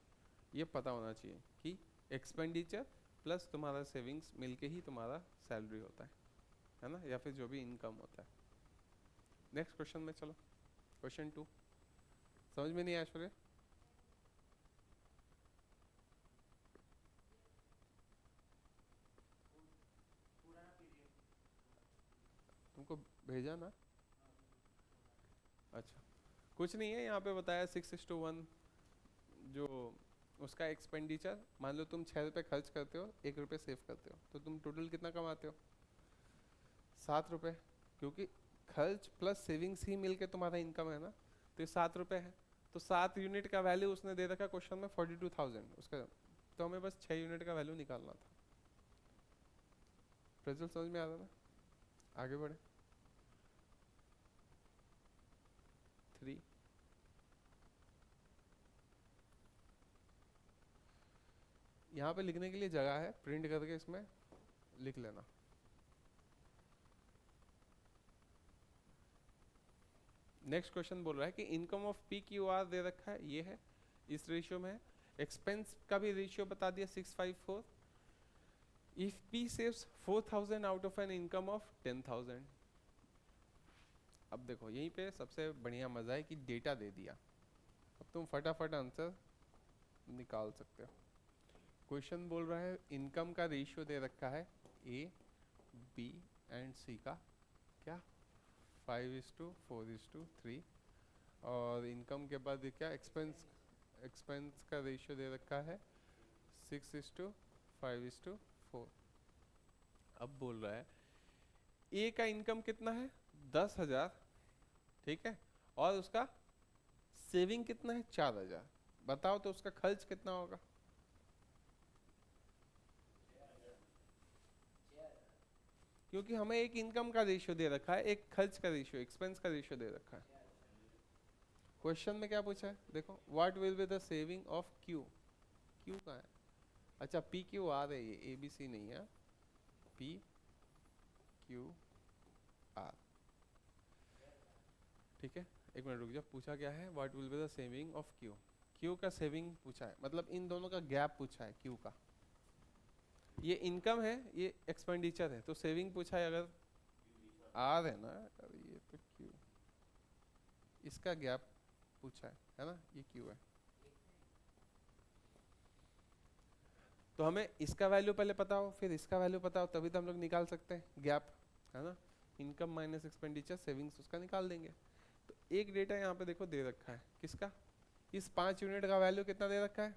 ये पता होना चाहिए कि एक्सपेंडिचर प्लस तुम्हारा सेविंग्स मिलके ही तुम्हारा सैलरी होता है ना, या फिर जो भी इनकम होता है। नेक्स्ट क्वेश्चन में चलो, क्वेश्चन 2 समझ में नहीं आया ऐश्वर्या। तुमको भेजा ना, अच्छा कुछ नहीं है, यहाँ पे बताया 6:1 जो उसका एक्सपेंडिचर। मान लो तुम 6 रुपये खर्च करते हो, 1 रुपये सेव करते हो, तो तुम टोटल कितना कमाते हो 7 रुपये, क्योंकि खर्च प्लस सेविंग्स ही मिलके तुम्हारा इनकम है ना, तो ये 7 रुपये है। तो 7 यूनिट का वैल्यू उसने दे रखा क्वेश्चन में 42,000 उसका, तो हमें बस 6 यूनिट का वैल्यू निकालना था। प्रज्वल समझ में आ रहा ना? आगे बढ़े। 3 यहाँ पे लिखने के लिए जगह है, प्रिंट करके इसमें लिख लेना। नेक्स्ट क्वेश्चन बोल रहा है कि income of P Q R दे रखा है, ये है, इस रेशियो में है। एक्सपेंस का भी रेशियो बता दिया 654। If P saves 4000 out of an income of 10,000। अब देखो यहीं पे सबसे बढ़िया मजा है कि डेटा दे दिया, अब तुम फटाफट आंसर निकाल सकते हो। क्वेश्चन बोल रहा है इनकम का रेशियो दे रखा है ए बी एंड सी का, क्या 5:4:3, और इनकम के बाद क्या एक्सपेंस का रेशियो दे रखा है 6:5:4। अब बोल रहा है ए का इनकम कितना है 10,000, ठीक है, और उसका सेविंग कितना है 4,000। बताओ तो उसका खर्च कितना होगा? क्योंकि हमें एक इनकम का रेशियो दे रखा है, एक खर्च का रेशियो, एक्सपेंस का रेशियो दे रखा है। क्वेश्चन में क्या पूछा है देखो, what will be the saving of Q. Q कहाँ है? अच्छा पी क्यू आर है, ये ए बी सी नहीं है, पी क्यू आर, ठीक है। एक मिनट रुक जाओ, पूछा क्या है, what will be the saving of Q. Q का सेविंग पूछा है, मतलब इन दोनों का गैप पूछा है क्यू का। ये इनकम है, ये एक्सपेंडिचर है, तो सेविंग पूछा है अगर आर है ना, अरे ये तो क्यू, इसका गैप पूछा है ना, ये क्यू है। तो हमें इसका वैल्यू पहले पता हो, फिर इसका वैल्यू पता हो, तभी तो हम लोग निकाल सकते हैं गैप, है ना। इनकम माइनस एक्सपेंडिचर, सेविंग्स उसका निकाल देंगे। तो एक डेटा यहाँ पे देखो दे रखा है, किसका, इस 5 यूनिट का वैल्यू कितना दे रखा है?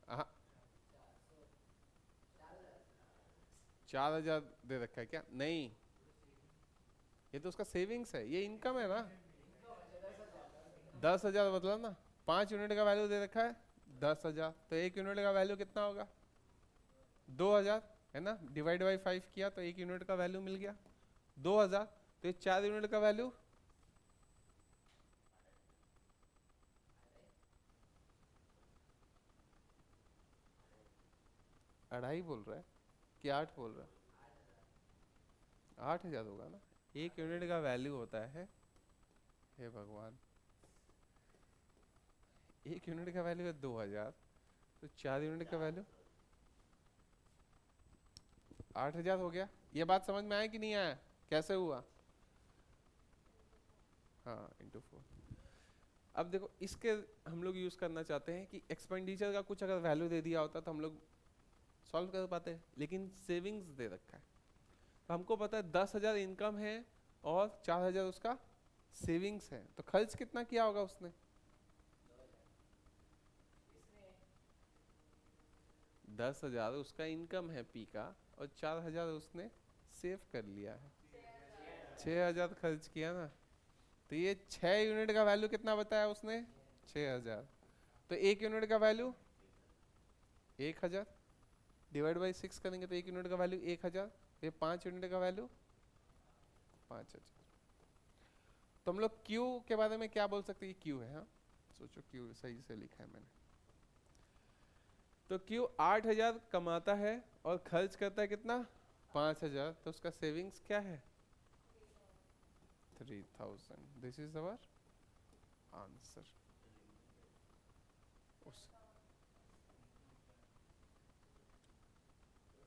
हाँ 4,000 दे रखा है क्या? नहीं, ये तो उसका सेविंग्स है, ये इनकम है ना। 10,000 मतलब ना, 5 यूनिट का वैल्यू दे रखा है 10,000, तो 1 यूनिट का वैल्यू कितना होगा? 2,000, है ना। डिवाइड बाई 5 किया तो 1 यूनिट का वैल्यू मिल गया 2,000। तो ये 4 यूनिट का वैल्यू अढ़ाई बोल रहा है कि 8 बोल रहा है? 8,000 होगा ना, 1 यूनिट का वैल्यू होता है, हे भगवान, 1 यूनिट का वैल्यू है 2,000, तो 4 यूनिट का वैल्यू 8,000 हो गया। ये बात समझ में आया कि नहीं आया, कैसे हुआ? हाँ इंटू 4। अब देखो इसके हम लोग यूज करना चाहते हैं कि एक्सपेंडिचर का कुछ अगर वैल्यू दे दिया होता तो हम लोग सॉल्व कर पाते हैं, लेकिन सेविंग्स दे रखा है, तो हमको पता है 10,000 इनकम है और 4,000 उसका सेविंग्स है, तो खर्च कितना किया होगा उसने? 10,000 उसका इनकम है पी का, और 4,000 उसने सेव कर लिया है, 6,000 खर्च किया ना। तो ये 6 यूनिट का वैल्यू कितना बताया उसने? 6,000। तो 1 यूनिट का वैल्यू 1,000, डिवाइड बाई 6 करेंगे तो 1 यूनिट का वैल्यू 1,000, ये 5 यूनिट का वैल्यू 5,000। तो हम लोग क्यू के बारे में क्या बोल सकते हैं? क्यू है, हाँ सोचो, क्यू सही से लिखा है मैंने। तो क्यू 8,000 कमाता है और खर्च करता है कितना? 5,000, तो उसका सेविंग्स क्या है? 3,000। This is our answer.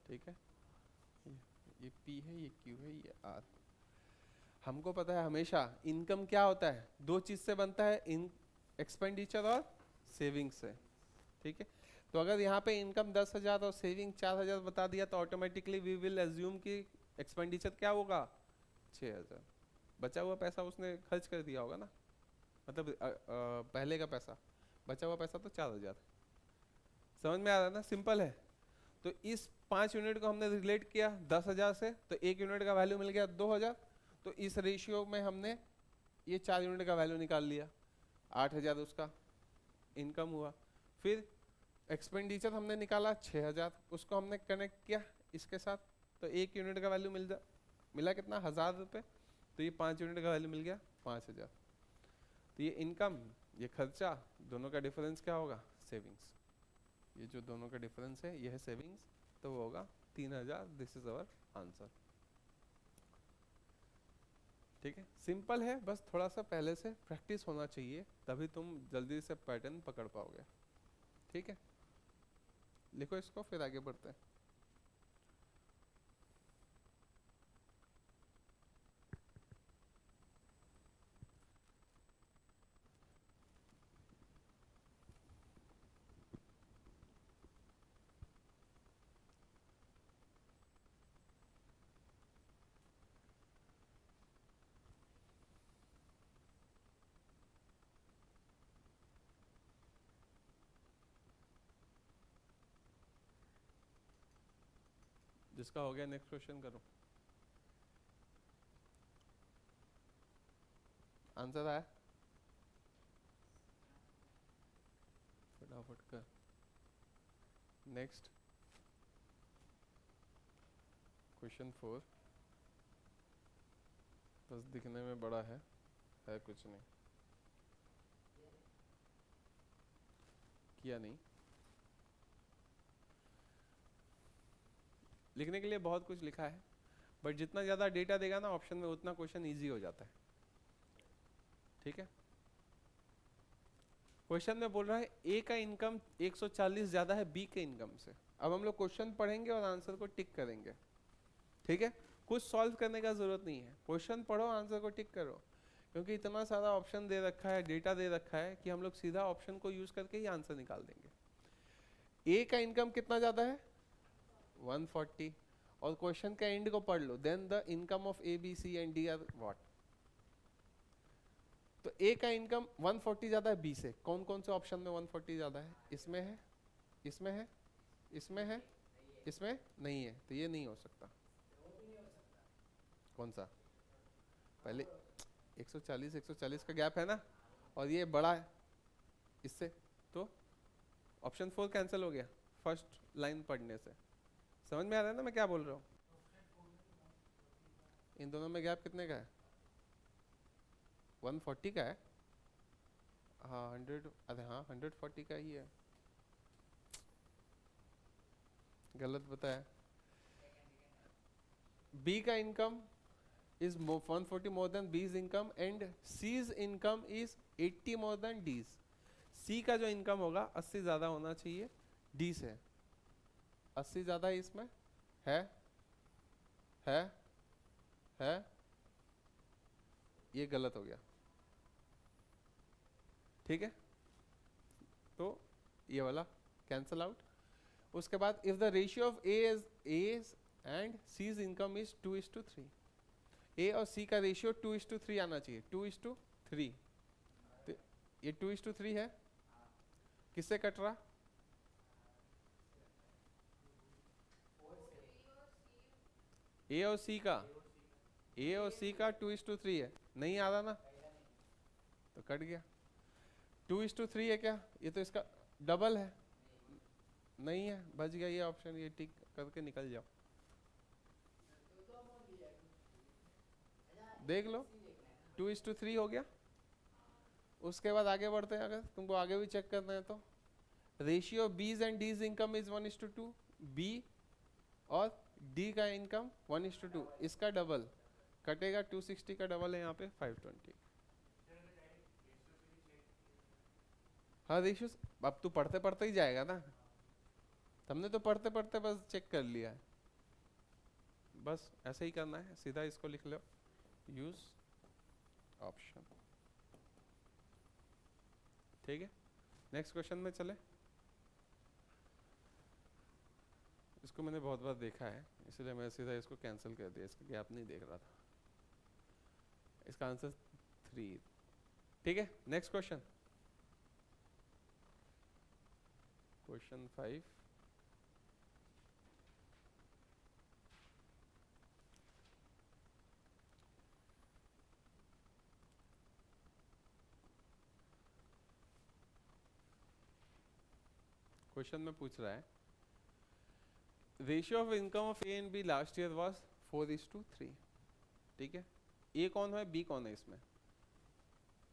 ठीक है, ये P है, ये Q है, ये R। हमको पता है हमेशा इनकम क्या होता है, दो चीज से बनता है, इन एक्सपेंडिचर और सेविंग से, ठीक है। तो अगर यहाँ पे इनकम 10,000 और सेविंग 4,000 बता दिया तो ऑटोमेटिकली वी विल एज्यूम कि एक्सपेंडिचर क्या होगा? 6,000। बचा हुआ पैसा उसने खर्च कर दिया होगा ना, मतलब पहले का पैसा, बचा हुआ पैसा तो 4,000। समझ में आ रहा है ना, सिंपल है। तो इस 5 यूनिट को हमने रिलेट किया 10,000 से, तो 1 यूनिट का वैल्यू मिल गया 2,000। तो इस रेशियो में हमने ये 4 यूनिट का वैल्यू निकाल लिया, 8,000 उसका इनकम हुआ। फिर एक्सपेंडिचर हमने निकाला 6,000, उसको हमने कनेक्ट किया इसके साथ, तो 1 यूनिट का वैल्यू मिला कितना, 1000 रुपये। तो ये 5 यूनिट का वैल्यू मिल गया 5000। तो ये इनकम, ये खर्चा, दोनों का डिफरेंस क्या होगा, सेविंग्स। ये जो दोनों का डिफरेंस है ये है सेविंग्स, तो वो होगा 3000। This is our answer. ठीक है, सिंपल है, बस थोड़ा सा पहले से प्रैक्टिस होना चाहिए, तभी तुम जल्दी से पैटर्न पकड़ पाओगे। ठीक है, लिखो इसको, फिर आगे बढ़ते हैं। जिसका हो गया नेक्स्ट क्वेश्चन करो। आंसर आया, फटाफट कर। नेक्स्ट क्वेश्चन 4, बस दिखने में बड़ा है कुछ नहीं, किया नहीं। लिखने के लिए बहुत कुछ लिखा है, बट जितना ज़्यादा डेटा देगा ना ऑप्शन में, उतना क्वेश्चन इजी हो जाता है। ठीक है, क्वेश्चन में बोल रहा है ए का इनकम 140 ज़्यादा है बी के इनकम से। अब हम लोग क्वेश्चन पढ़ेंगे और आंसर को टिक करेंगे। ठीक है, कुछ सॉल्व करने का जरूरत नहीं है, क्वेश्चन पढ़ो, आंसर को टिक करो, क्योंकि इतना सारा ऑप्शन दे रखा है, डेटा दे रखा है कि हम लोग सीधा ऑप्शन को यूज करके ही आंसर निकाल देंगे। ए का इनकम कितना ज़्यादा है, 140, और क्वेश्चन का एंड को पढ़ लो, then the income of A B C and D are what. तो ए का इनकम 140 ज्यादा है बी से। कौन कौन से ऑप्शन में 140 ज्यादा है, इसमें है, इसमें है, इसमें है, इसमें नहीं है, तो ये नहीं हो सकता। कौन सा, पहले 140 का गैप है ना, और ये बड़ा है इससे, तो ऑप्शन 4 कैंसिल हो गया फर्स्ट लाइन पढ़ने से। समझ में आ रहा है ना मैं क्या बोल रहा हूँ। इन दोनों में गैप कितने का है, 140 का है। हाँ 100, अरे हाँ 140 का ही है, गलत बताया। बी का income is 140 more than B's income and C's income is 80 more than D's। C का जो इनकम होगा 80 ज्यादा होना चाहिए D से। 80 ज्यादा है इसमें, है है है, ये गलत हो गया। ठीक है, तो ये वाला कैंसल आउट। उसके बाद if the ratio of A's and C's income is 2:3, ए और सी का रेशियो 2:3 आना चाहिए, 2:3। तो ये 2:3 है, किससे कट रहा, ए और सी का, ए और सी का 2:3 है, नहीं आ रहा ना, तो कट गया। 2:3 है क्या, ये तो इसका डबल है, नहीं है, बच गया ये ऑप्शन, ये टिक करके निकल जाओ। देख लो 2:3 हो गया। उसके बाद आगे बढ़ते हैं, अगर तुमको आगे भी चेक करना है तो ratio B's and D's income is 1:2, B और डी का इनकम 1:2, इसका डबल कटेगा, 260 का डबल है यहाँ पे 520। हाँ रेशियो, अब तू पढ़ते पढ़ते ही जाएगा ना, तुमने तो पढ़ते पढ़ते बस चेक कर लिया है, बस ऐसे ही करना है, सीधा इसको लिख लो, यूज ऑप्शन। ठीक है, नेक्स्ट क्वेश्चन में चले। इसको मैंने बहुत बार देखा है, इसलिए मैं सीधा इसको कैंसिल कर दिया, इसका गैप नहीं देख रहा था। इसका आंसर 3। ठीक है, नेक्स्ट क्वेश्चन, क्वेश्चन 5। क्वेश्चन में पूछ रहा है ratio of income of A and B last year was 4:3। ठीक है, ए कौन है बी कौन है इसमें,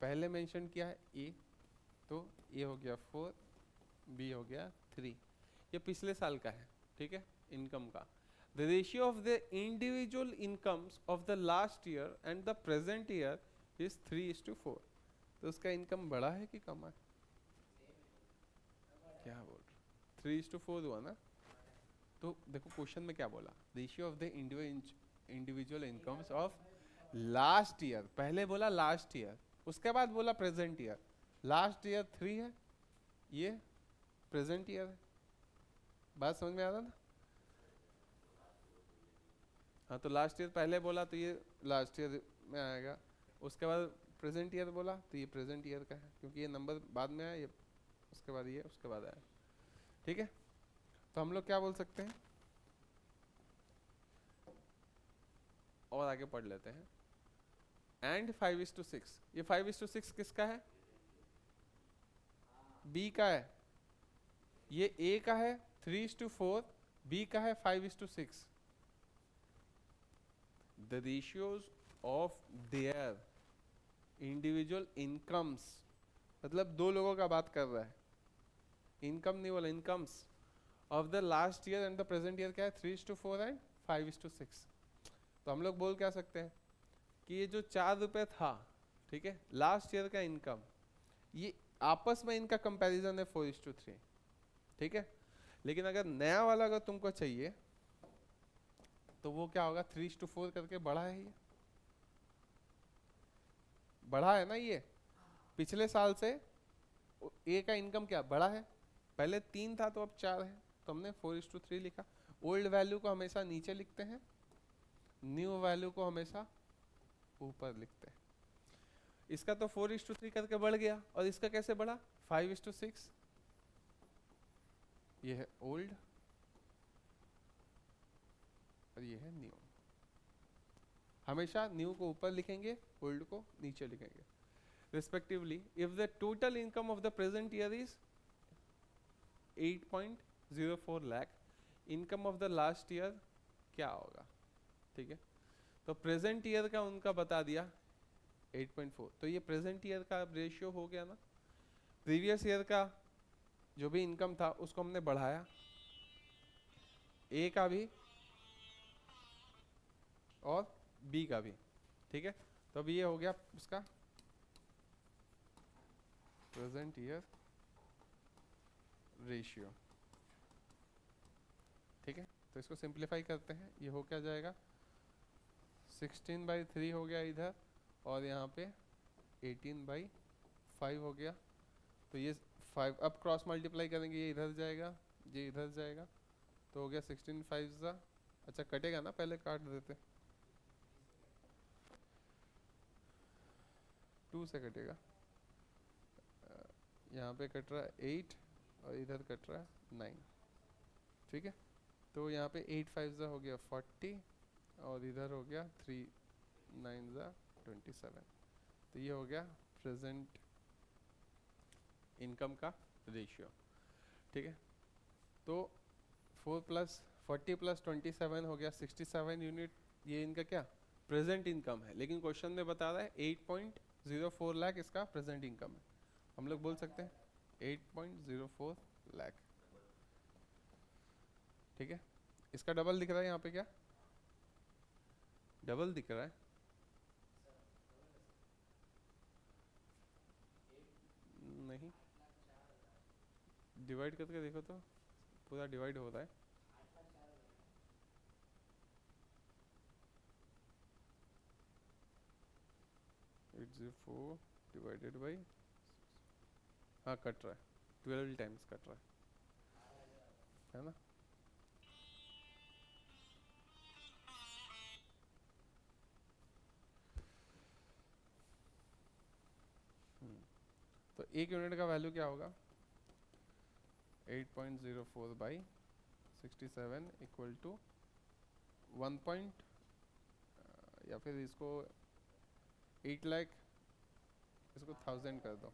पहले मेंशन किया है ए, तो ए हो गया 4, बी हो गया 3। ये पिछले साल का है, ठीक है, इनकम का। The ratio of the individual incomes of the last year and the present year is 3:4। तो उसका इनकम बढ़ा है कि कम है, क्या बोल रहे, 3:4 हुआ ना। तो देखो क्वेश्चन में क्या बोला, ratio of the individual incomes of last year, पहले बोला लास्ट ईयर, उसके बाद बोला प्रेजेंट ईयर। लास्ट ईयर 3 है, ये प्रेजेंट ईयर है। बात समझ में आ रहा ना। हाँ, तो लास्ट ईयर पहले बोला तो ये लास्ट ईयर में आएगा, उसके बाद प्रेजेंट ईयर बोला तो ये प्रेजेंट ईयर का है, क्योंकि ये नंबर बाद में आया, ये उसके बाद ये उसके बाद आया। ठीक है, तो हम लोग क्या बोल सकते हैं, और आगे पढ़ लेते हैं। एंड 5:6, ये 5:6 किसका है, बी का है। ये ए का है 3:4, बी का है 5:6। The ratios of their individual incomes, मतलब दो लोगों का बात कर रहा है, इनकम नहीं बोला, incomes of the last year and the present year क्या है, 3:4 एंड 5:6। तो हम लोग बोल क्या सकते हैं कि ये जो 4 रुपये था, ठीक है, लास्ट ईयर का इनकम, ये आपस में इनका कंपैरिजन है 4:3। ठीक है, लेकिन अगर नया वाला अगर तुमको चाहिए तो वो क्या होगा, 3:4 करके बढ़ा है, ये बढ़ा है ना, ये पिछले साल से ए का इनकम क्या बढ़ा है, पहले 3 था तो अब 4 है, तो हमने 4:3 लिखा। ओल्ड वैल्यू को हमेशा नीचे लिखते हैं, न्यू वैल्यू को हमेशा ऊपर लिखते हैं। इसका तो 4:3 करके बढ़ गया, और इसका कैसे बढ़ा, 5:6। ये है ओल्ड और ये है न्यू। हमेशा न्यू को ऊपर लिखेंगे, ओल्ड को नीचे लिखेंगे respectively. If the total income of the present year is 8.04 lakh, income of the last year क्या होगा। ठीक है, तो प्रेजेंट ईयर का उनका बता दिया 8.4, तो ये प्रेजेंट ईयर का रेशियो हो गया ना। प्रीवियस ईयर का जो भी इनकम था उसको हमने बढ़ाया, ए का भी और बी का भी। ठीक है, तो अब ये हो गया उसका प्रेजेंट ईयर रेशियो। ठीक है, तो इसको सिंप्लीफाई करते हैं, ये हो क्या जाएगा, 16/3 हो गया इधर, और यहाँ पे 18/5 हो गया। तो ये 5 अब क्रॉस मल्टीप्लाई करेंगे, ये इधर जाएगा, ये इधर जाएगा, तो हो गया 16×5 अच्छा कटेगा ना, पहले काट देते, 2 से कटेगा। यहाँ पे कट रहा है 8 और इधर कट रहा है 9। ठीक है, तो यहाँ पे 8×5 हो गया 40 और इधर हो गया 3×9 = 27। तो ये हो गया प्रेजेंट इनकम का रेशियो। ठीक है, तो 40+27 हो गया 67 यूनिट, ये इनका क्या प्रेजेंट इनकम है, लेकिन क्वेश्चन में बता रहा है 8.04 लाख इसका प्रेजेंट इनकम है। हम लोग बोल सकते हैं 8.04 लाख। ठीक है, इसका डबल दिख रहा है यहाँ पे, क्या डबल दिख रहा है, नहीं डिवाइड करके देखो तो पूरा डिवाइड हो रहा है। एट 4 डिवाइडेड बाई, हाँ कट रहा है, 12 टाइम्स कट रहा है ना। तो 1 यूनिट का वैल्यू क्या होगा, 8.04/67 इक्वल टू 1 पॉइंट, या फिर इसको 8 लाख, इसको 1000 कर दो,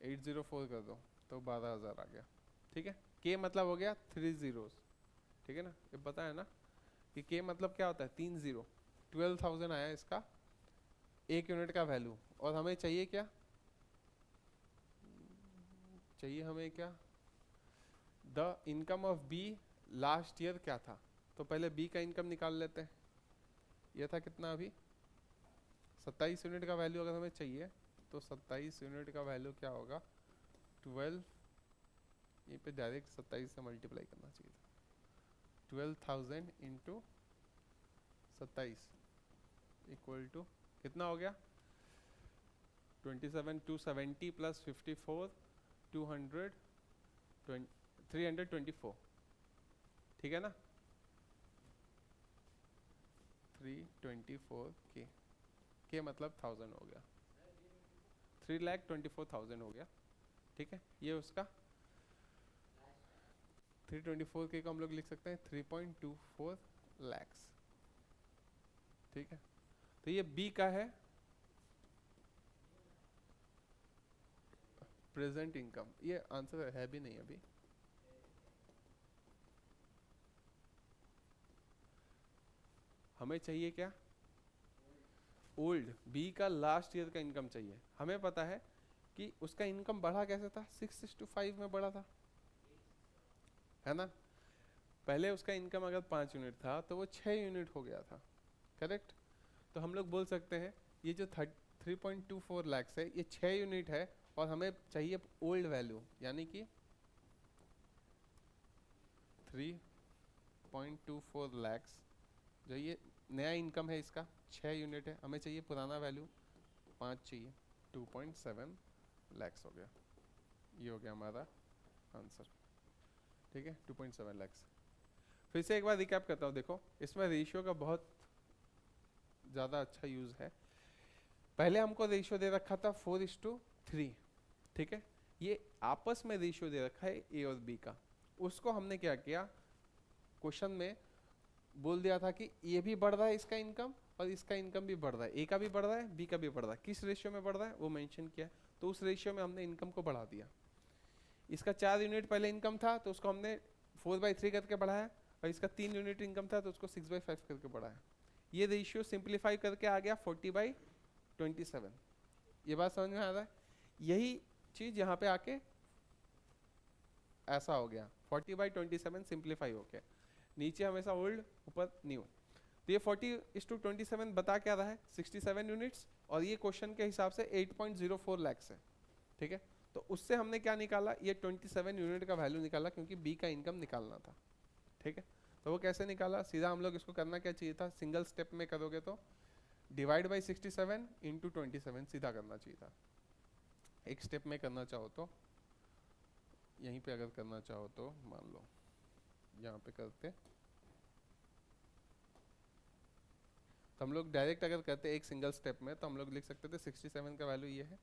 804 कर दो, तो 12,000 आ गया। ठीक है, के मतलब हो गया 3 zeros, ठीक है ना, ये पता है ना कि के मतलब क्या होता है 3 0, 12,000 आया इसका 1 यूनिट का वैल्यू, और हमें चाहिए क्या, चाहिए हमें क्या, the income of B last year क्या था। तो पहले बी का इनकम निकाल लेते हैं, ये था कितना अभी 27 यूनिट का वैल्यू अगर हमें चाहिए, तो 27 यूनिट का वैल्यू क्या होगा 12, ये पे डायरेक्ट 27 से मल्टीप्लाई करना चाहिए था, 12,000 इंटू 27 इक्वल टू कितना हो गया 27 270 प्लस 54 200 324, ठीक है ना 324 के मतलब 1000 हो गया, 3,24,000 हो गया, ठीक है। ये उसका 324 के को हम लोग लिख सकते हैं 3.24 lakhs, ठीक है। तो ये बी का है प्रेजेंट इनकम, ये आंसर है भी नहीं अभी, हमें चाहिए क्या ओल्ड, बी का लास्ट ईयर का इनकम चाहिए। हमें पता है कि उसका इनकम बढ़ा कैसे था 6:5 में बढ़ा था, है ना। पहले उसका इनकम अगर 5 यूनिट था तो वो 6 यूनिट हो गया था, करेक्ट। तो हम लोग बोल सकते हैं ये जो 3.24 लाख है ये 6 यूनिट है, और हमें चाहिए ओल्ड वैल्यू, यानी कि 3.24 लाख, जो ये नया इनकम है इसका 6 यूनिट है, हमें चाहिए पुराना वैल्यू 5 चाहिए, 2.7 लाख हो गया, ये हो गया हमारा आंसर, ठीक है 2.7 लाख। फिर से एक बार रिकैप करता हूँ, देखो इसमें रेशियो का बहुत ज़्यादा अच्छा यूज़ है। पहले हमको रेशियो दे रखा था 4:3, ठीक है। ये आपस में रेशियो दे रखा है ए और बी का, उसको हमने क्या किया क्वेश्चन में बोल दिया था कि ये भी बढ़ रहा है इसका इनकम और इसका इनकम भी बढ़ रहा है, ए का भी बढ़ रहा है बी का भी बढ़ रहा है, किस रेशियो में बढ़ रहा है वो मेंशन किया, तो उस रेशियो में हमने इनकम को बढ़ा दिया। इसका 4 यूनिट पहले इनकम था तो उसको हमने 4/3 करके बढ़ाया, और इसका 3 यूनिट इनकम था तो उसको 6/5 करके बढ़ाया। ये रेशियो सिंप्लीफाई करके आ गया 40/27। ये बात समझ में आ रहा है, यही चीज यहाँ पे आके ऐसा हो गया 40/27 सिंप्लीफाई हो गया, नीचे हमेशा ओल्ड ऊपर न्यू। तो ये 40:27 बता क्या रहा है 67 यूनिट्स, और ये क्वेश्चन के हिसाब से 8.04 लाख है, ठीक है। तो उससे हमने क्या निकाला, ये 27 यूनिट का वैल्यू निकाला, क्योंकि बी का इनकम निकालना था, ठीक है। तो वो कैसे निकाला, सीधा हम लोग इसको करना क्या चाहिए था, सिंगल स्टेप में करोगे तो डिवाइड बाई 67 इंटू 27 सीधा करना चाहिए था। एक स्टेप में करना चाहो तो यहीं पे अगर करना चाहो तो मान लो यहाँ पे करते, तो हम लोग डायरेक्ट अगर करते एक सिंगल स्टेप में तो हम लोग लिख सकते थे 67 का वैल्यू ये है,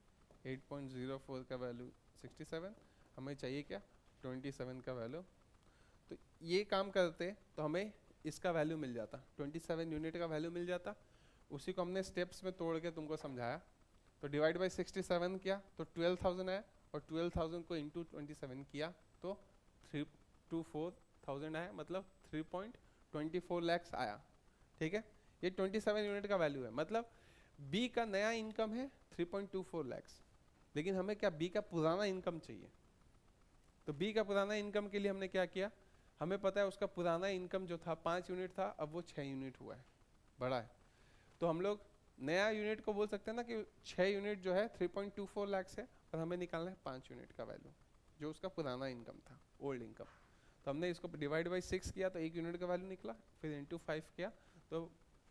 8.04 का वैल्यू 67, हमें चाहिए क्या 27 का वैल्यू। तो ये काम करते तो हमें इसका वैल्यू मिल जाता, 27 यूनिट का वैल्यू मिल जाता, उसी को हमने स्टेप्स में तोड़ के तुमको समझाया। तो डिवाइड बाई 67 किया तो 12,000 आया, और 12,000 को इंटू 27 किया तो 324,000 आया, मतलब 3.24 लाख आया, ठीक है। ये 27 यूनिट का वैल्यू है, मतलब बी का नया इनकम है 3.24 लाख, लेकिन हमें क्या बी का पुराना इनकम चाहिए। तो बी का पुराना इनकम के लिए हमने क्या किया, हमें पता है उसका पुराना इनकम जो था 5 यूनिट था, अब वो 6 यूनिट हुआ है, बड़ा है। तो हम लोग नया यूनिट को बोल सकते हैं ना कि 6 यूनिट जो है 3.24 लाख है, और हमें निकालना है 5 यूनिट का वैल्यू जो उसका पुराना इनकम था, ओल्ड इनकम। तो हमने इसको डिवाइड बाई 6 किया तो 1 यूनिट का वैल्यू निकला, फिर इंटू 5 किया तो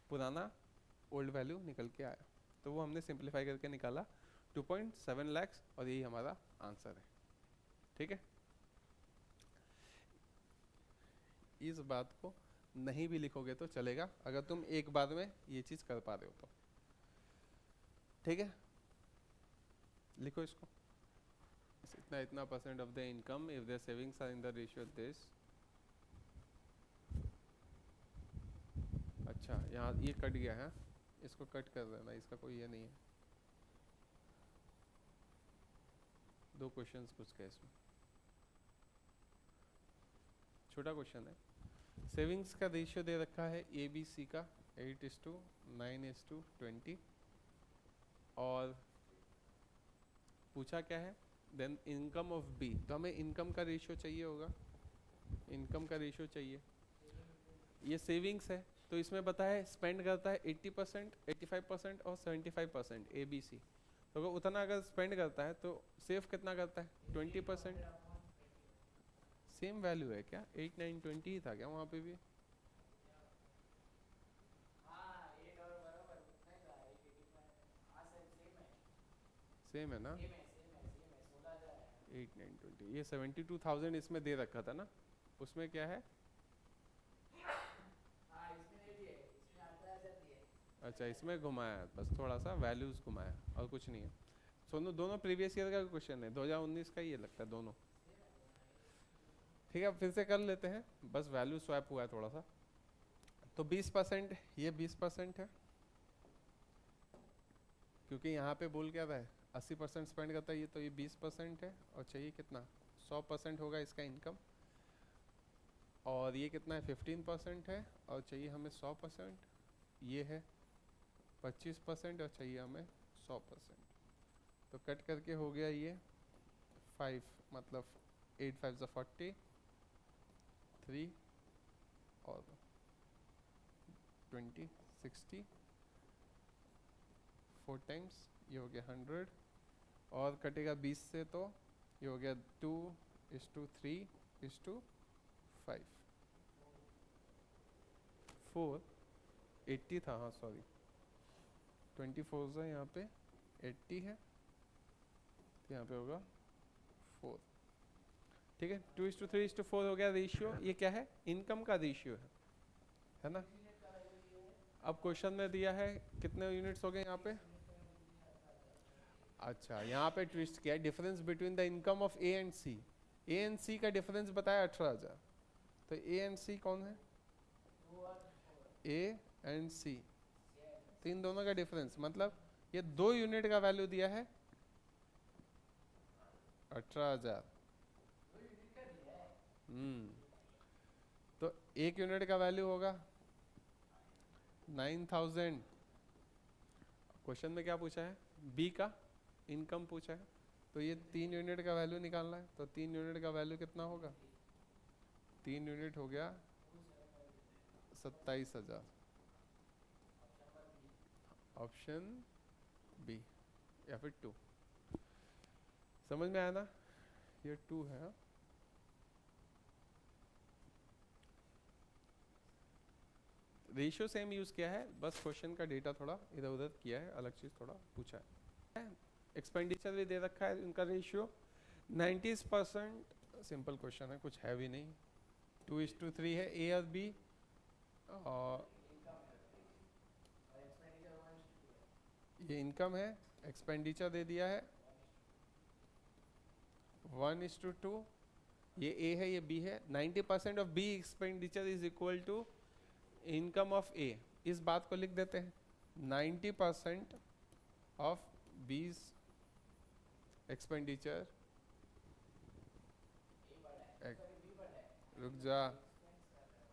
पुराना ओल्ड वैल्यू निकल के आया, तो वो हमने सिंप्लीफाई करके निकाला 2.7 लाख, और यही हमारा आंसर है, ठीक है। इस बात को नहीं भी लिखोगे तो चलेगा, अगर तुम एक बार में ये चीज कर पा रहे हो तो, ठीक है। लिखो इसको, इतना इतना % of the income if the savings are in the ratio this. अच्छा यहाँ ये कट गया है, इसको कट कर देना, इसका कोई ये नहीं है, 2 क्वेश्चंस पूछ के इसमें, छोटा क्वेश्चन है। सेविंग्स का रेशियो दे रखा है ABC का 8:9:20 और पूछा क्या है देन इनकम ऑफ B, तो हमें इनकम का रेशियो चाहिए होगा, इनकम का रेशियो चाहिए। ये सेविंग्स है तो इसमें बताया स्पेंड करता है 80%, 85% और 75% ABC। तो अगर उतना अगर स्पेंड करता है तो सेव कितना करता है 20%। सेम वैल्यू है क्या 8, 9, 20 ही था क्या वहाँ पे भी? सेम है ना 8, 9, 20। ये 72,000 इसमें दे रखा था ना, उसमें क्या है? अच्छा इसमें घुमाया बस थोड़ा सा वैल्यूज घुमाया और कुछ नहीं है। सोनू दोनों प्रीवियस ईयर का क्वेश्चन है 2019 का ही है लगता है दोनों। ठीक है फिर से कर लेते हैं, बस वैल्यू स्वैप हुआ है थोड़ा सा। तो 20% ये 20% है क्योंकि यहाँ पे बोल क्या रहा है 80% स्पेंड करता है ये, तो ये 20% है और चाहिए कितना 100% होगा इसका इनकम। और ये कितना है 15% है और चाहिए हमें 100%। ये है 25% और चाहिए हमें 100%। तो कट करके हो गया ये 5, मतलब 8 5 40, 3 और 20, 60, 4 टाइम्स ये हो गया 100 और कटेगा 20 से तो ये हो गया 2:3:5 480 था, हाँ सॉरी 24 है यहाँ पे 80 है तो यहाँ पे होगा 4। ठीक है 2:3:4 हो गया रेशियो। ये क्या है इनकम का रेशियो है ना। अब क्वेश्चन में दिया है कितने यूनिट्स हो गए यहाँ पे। अच्छा यहाँ पे ट्विस्ट किया है difference between the income of A and C. A and C का डिफरेंस बताया 18,000। तो ए एंड सी कौन है? ए एंड सी, तो इन दोनों का डिफरेंस मतलब ये 2 यूनिट का वैल्यू दिया है 18,000। तो 1 यूनिट का वैल्यू होगा 9,000। क्वेश्चन में क्या पूछा है बी का इनकम पूछा है, तो ये 3 यूनिट का वैल्यू निकालना है। तो 3 यूनिट का वैल्यू कितना होगा 3 यूनिट हो गया 27,000। ऑप्शन बी या फिर 2। समझ में आया ना, ये 2 है। रेशियो सेम यूज किया है, बस क्वेश्चन का डेटा थोड़ा इधर उधर किया है, अलग चीज थोड़ा पूछा है। एक्सपेंडिचर भी दे रखा है उनका रेशियो 90%। सिंपल क्वेश्चन है कुछ है भी नहीं। 2:3 है ए और बी और ये इनकम है, एक्सपेंडिचर दे दिया है 1:2। ये ए है ये बी है। 90% of B expenditure is equal to income of A. इस बात को लिख देते हैं 90% ऑफ बीज एक्सपेंडिचर, रुक जा,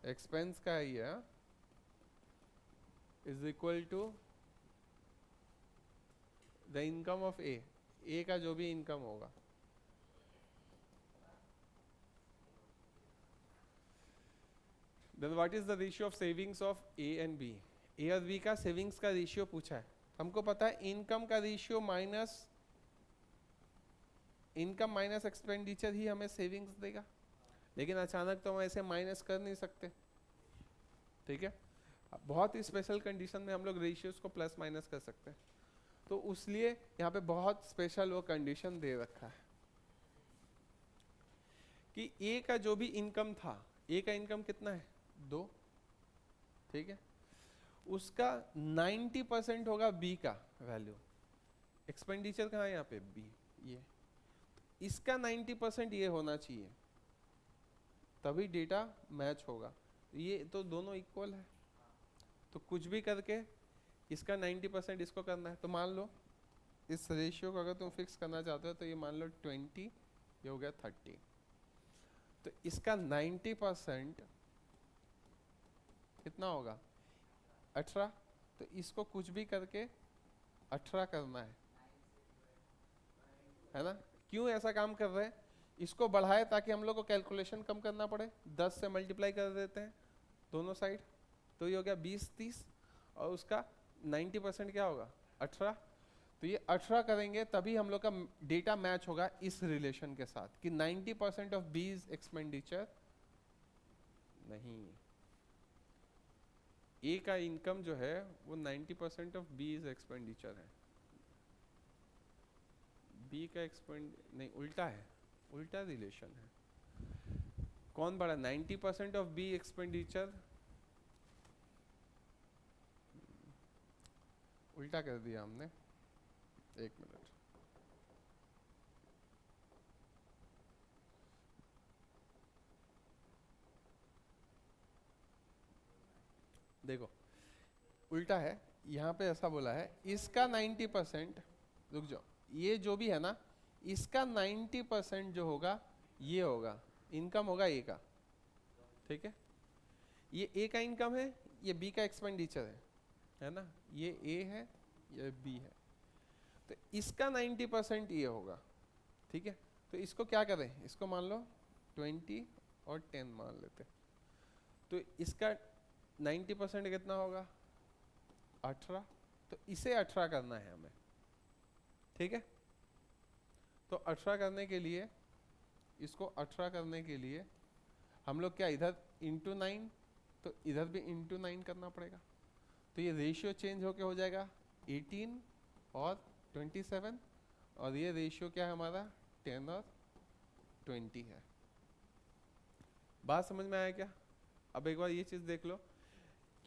एक्सपेंस का है ये, is equal to the income of A का जो भी इनकम होगा। Then what is the ratio of savings of A and B? A और B का सेविंग्स का रेशियो पूछा है। हमको पता है इनकम का ratio minus income minus expenditure ही हमें सेविंग्स देगा, लेकिन अचानक तो हम ऐसे माइनस कर नहीं सकते। ठीक है बहुत ही स्पेशल कंडीशन में हम लोग रेशियोज को प्लस माइनस कर सकते हैं, तो उसलिए यहाँ पे बहुत स्पेशल वो कंडीशन दे रखा है कि ए का जो भी इनकम था, ए का इनकम कितना है 2, ठीक है, उसका 90% होगा बी का वैल्यू। एक्सपेंडिचर कहाँ है यहाँ पे बी, ये इसका 90% ये होना चाहिए तभी डेटा मैच होगा। ये तो दोनों इक्वल है, तो कुछ भी करके इसका 90% इसको करना है। तो मान लो इस रेशियो को अगर तुम फिक्स करना चाहते हो तो ये मान लो 20, ये हो गया 30। तो इसका 90% कितना होगा 18। तो इसको कुछ भी करके 18 करना है ना। क्यों ऐसा काम कर रहे हैं, इसको बढ़ाए ताकि हम लोग को कैलकुलेशन कम करना पड़े, 10 से मल्टीप्लाई कर देते हैं दोनों साइड, तो ये हो गया 20 30, और उसका 90% क्या होगा 18। तो ये 18 करेंगे तभी हम लोग का डेटा मैच होगा इस रिलेशन के साथ कि 90% ऑफ बीज एक्सपेंडिचर नहीं, ए का इनकम जो है वो 90% ऑफ बीज एक्सपेंडिचर है, बी का एक्सपेंड नहीं, उल्टा है, उल्टा रिलेशन है। कौन बड़ा, 90% ऑफ बी एक्सपेंडिचर, उल्टा कर दिया हमने, एक मिनट। देखो उल्टा है, यहाँ पे ऐसा बोला है इसका 90%, रुक जाओ, ये जो भी है ना इसका 90% जो होगा ये होगा इनकम होगा ए का, ठीक है। ये ए का इनकम है, ये बी का एक्सपेंडिचर है ना, ये ए है ये बी है, तो इसका 90% ये होगा, ठीक है। तो इसको क्या करें, इसको मान लो 20 और 10 मान लेते, तो इसका 90% कितना होगा 18, तो इसे 18 करना है हमें, ठीक है। तो 18 करने के लिए, इसको 18 करने के लिए हम लोग क्या इधर इंटू 9, तो इधर भी इंटू 9 करना पड़ेगा, तो ये रेशियो चेंज होके हो जाएगा 18 और 27, और ये रेशियो क्या है हमारा 10 और 20 है। बात समझ में आया क्या। अब एक बार ये चीज़ देख लो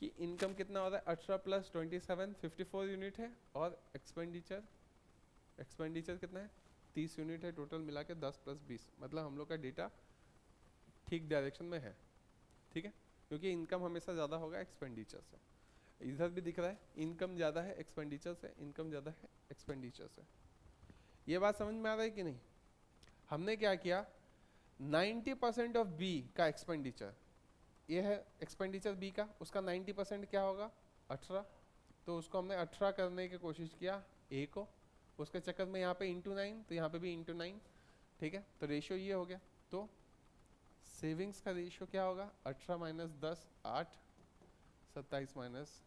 कि इनकम कितना होता है 18 प्लस 27 54 यूनिट है, और एक्सपेंडिचर कितना है 30 यूनिट है, टोटल मिला के 10 प्लस 20, मतलब हम लोग का डेटा ठीक डायरेक्शन में है, ठीक है। क्योंकि इनकम हमेशा ज़्यादा होगा एक्सपेंडिचर से, इधर भी दिख रहा है इनकम ज़्यादा है एक्सपेंडिचर से, इनकम ज़्यादा है एक्सपेंडिचर से। ये बात समझ में आ रहा है कि नहीं। हमने क्या किया, 90% ऑफ बी का एक्सपेंडिचर, ये है एक्सपेंडिचर बी का, उसका 90% क्या होगा 18, तो उसको हमने 18 करने की कोशिश किया ए को, उसके चक्कर में यहाँ पे इंटू 9, तो यहाँ पे भी इंटू 9, ठीक है। तो रेशियो ये हो गया, तो सेविंग्स का रेशियो क्या होगा 18 माइनस 10 8, 27 माइनस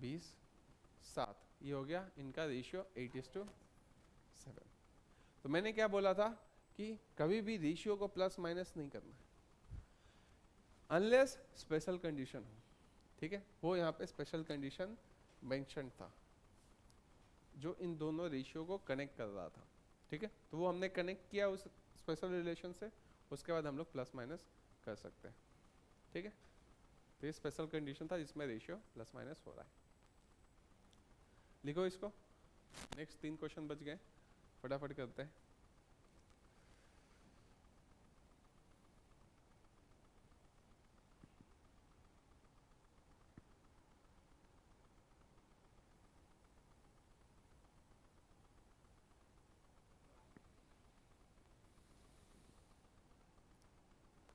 20 7, ये हो गया इनका रेशियो 8:7। तो मैंने क्या बोला था कि कभी भी रेशियो को प्लस माइनस नहीं करना है अनलेस स्पेशल कंडीशन हो, ठीक है। वो यहाँ पे स्पेशल कंडीशन मेंशन था जो इन दोनों रेशियो को कनेक्ट कर रहा था, ठीक है। तो वो हमने कनेक्ट किया उस स्पेशल रिलेशन से, उसके बाद हम लोग प्लस माइनस कर सकते हैं, ठीक है। तो ये स्पेशल कंडीशन था जिसमें रेशियो प्लस माइनस हो रहा है। लिखो इसको, नेक्स्ट 3 क्वेश्चन बच गए, फटाफट करते हैं।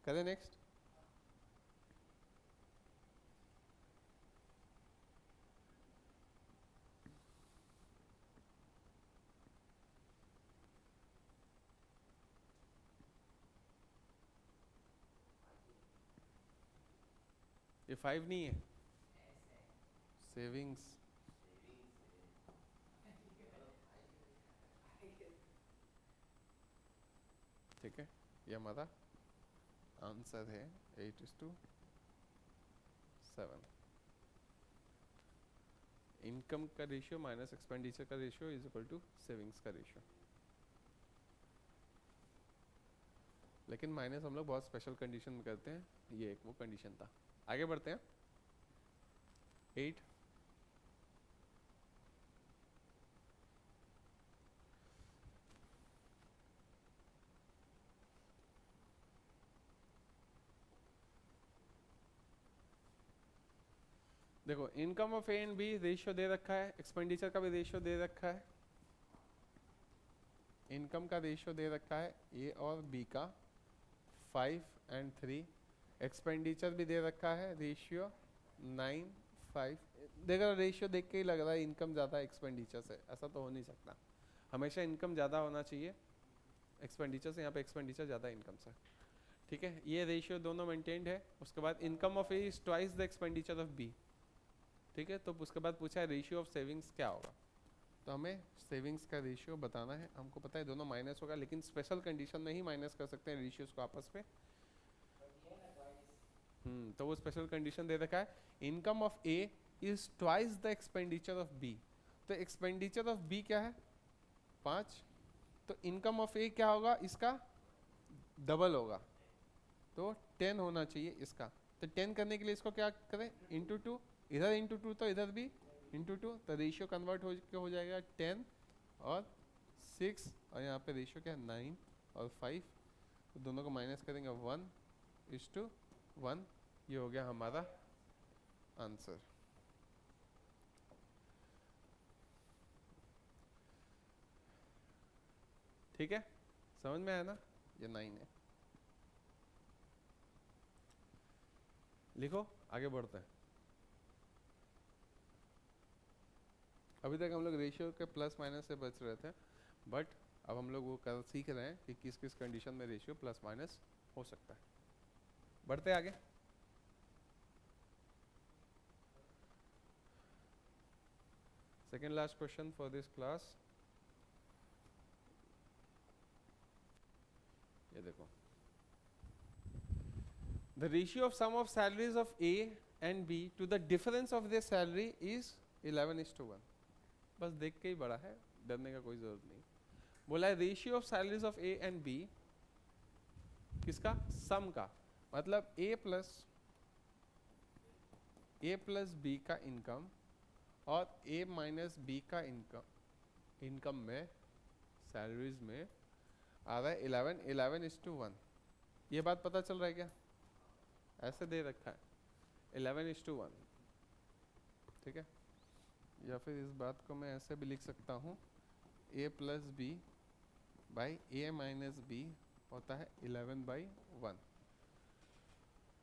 करें नेक्स्ट। ये 5 नहीं है, सेविंग्स, ठीक है। ये हमारा आंसर है 8:7। इनकम का रेशियो माइनस एक्सपेंडिचर का ratio is equal to savings का रेशियो। लेकिन माइनस हम लोग बहुत स्पेशल कंडीशन में करते हैं, ये एक वो कंडीशन था। आगे बढ़ते हैं 8। देखो income of A and B ratio दे रखा है, एक्सपेंडिचर का भी रेशियो दे रखा है, इनकम का रेशियो दे रखा है ए और बी का 5 और 3, एक्सपेंडिचर भी दे रखा है रेशियो 9:5। देखो रेशियो देख के ही लग रहा है इनकम ज़्यादा एक्सपेंडिचर से, ऐसा तो हो नहीं सकता। हमेशा इनकम ज़्यादा होना चाहिए एक्सपेंडिचर से, यहाँ पे एक्सपेंडिचर ज़्यादा इनकम से। ठीक है, ये रेशियो दोनों मेंटेन्ड है। उसके बाद income of A is twice the expenditure of B. ठीक है, तो उसके बाद पूछा है रेशियो ऑफ सेविंग्स क्या होगा, तो हमें सेविंग्स का रेशियो बताना है। हमको पता है दोनों माइनस होगा, लेकिन स्पेशल कंडीशन में ही माइनस कर सकते हैं रेशियोज को आपस में। तो वो स्पेशल कंडीशन दे रखा है, income of A is twice the expenditure of B. तो एक्सपेंडिचर ऑफ बी क्या है 5, तो इनकम ऑफ ए क्या होगा, इसका डबल होगा, तो 10 होना चाहिए इसका। तो 10 करने के लिए इसको क्या करें, इंटू 2, इधर इंटू 2 तो इधर भी इंटू 2, तो रेशियो कन्वर्ट हो जाएगा 10 और 6, और यहाँ पे रेशियो क्या है 9 और 5, तो दोनों को माइनस करेंगे 1:1। ये हो गया हमारा आंसर। ठीक है, समझ में आया ना, ये 9 है। लिखो, आगे बढ़ते हैं। अभी तक हम लोग रेशियो के प्लस माइनस से बच रहे थे, बट अब हम लोग वो कर सीख रहे हैं कि किस किस कंडीशन में रेशियो प्लस माइनस हो सकता है। बढ़ते आगे। Second last question for this class, ये देखो, the ratio of sum of salaries of A and B to the difference of their salary is 11:1। बस देख के ही बड़ा है, डरने का कोई जरूरत नहीं। बोला है ratio of salaries of A and B, किसका, सम का, मतलब ए प्लस बी का इनकम और ए माइनस बी का इनकम में सैलरीज में आ रहा है 11:1। ये बात पता चल रहा है क्या, ऐसे दे रखा है 11:1। ठीक है, या फिर इस बात को मैं ऐसे भी लिख सकता हूँ, a plus B by A minus B होता है 11/1।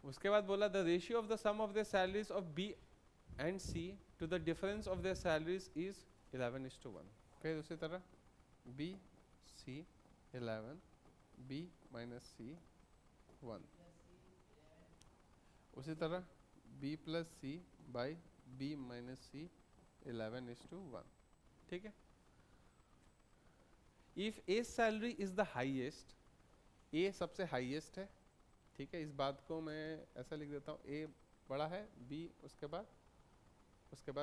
उसके बाद बोला the ratio of the sum of the salaries of B and C to the difference of the salaries is 11:1। फिर उसी तरह B C 11, B minus C 1, उसी तरह B plus C by B minus C 11:1। ठीक है, if A salary is the highest, A सबसे highest है। ठीक है, इस बात को मैं ऐसा लिख देता हूँ, ए बड़ा है, बी उसके बाद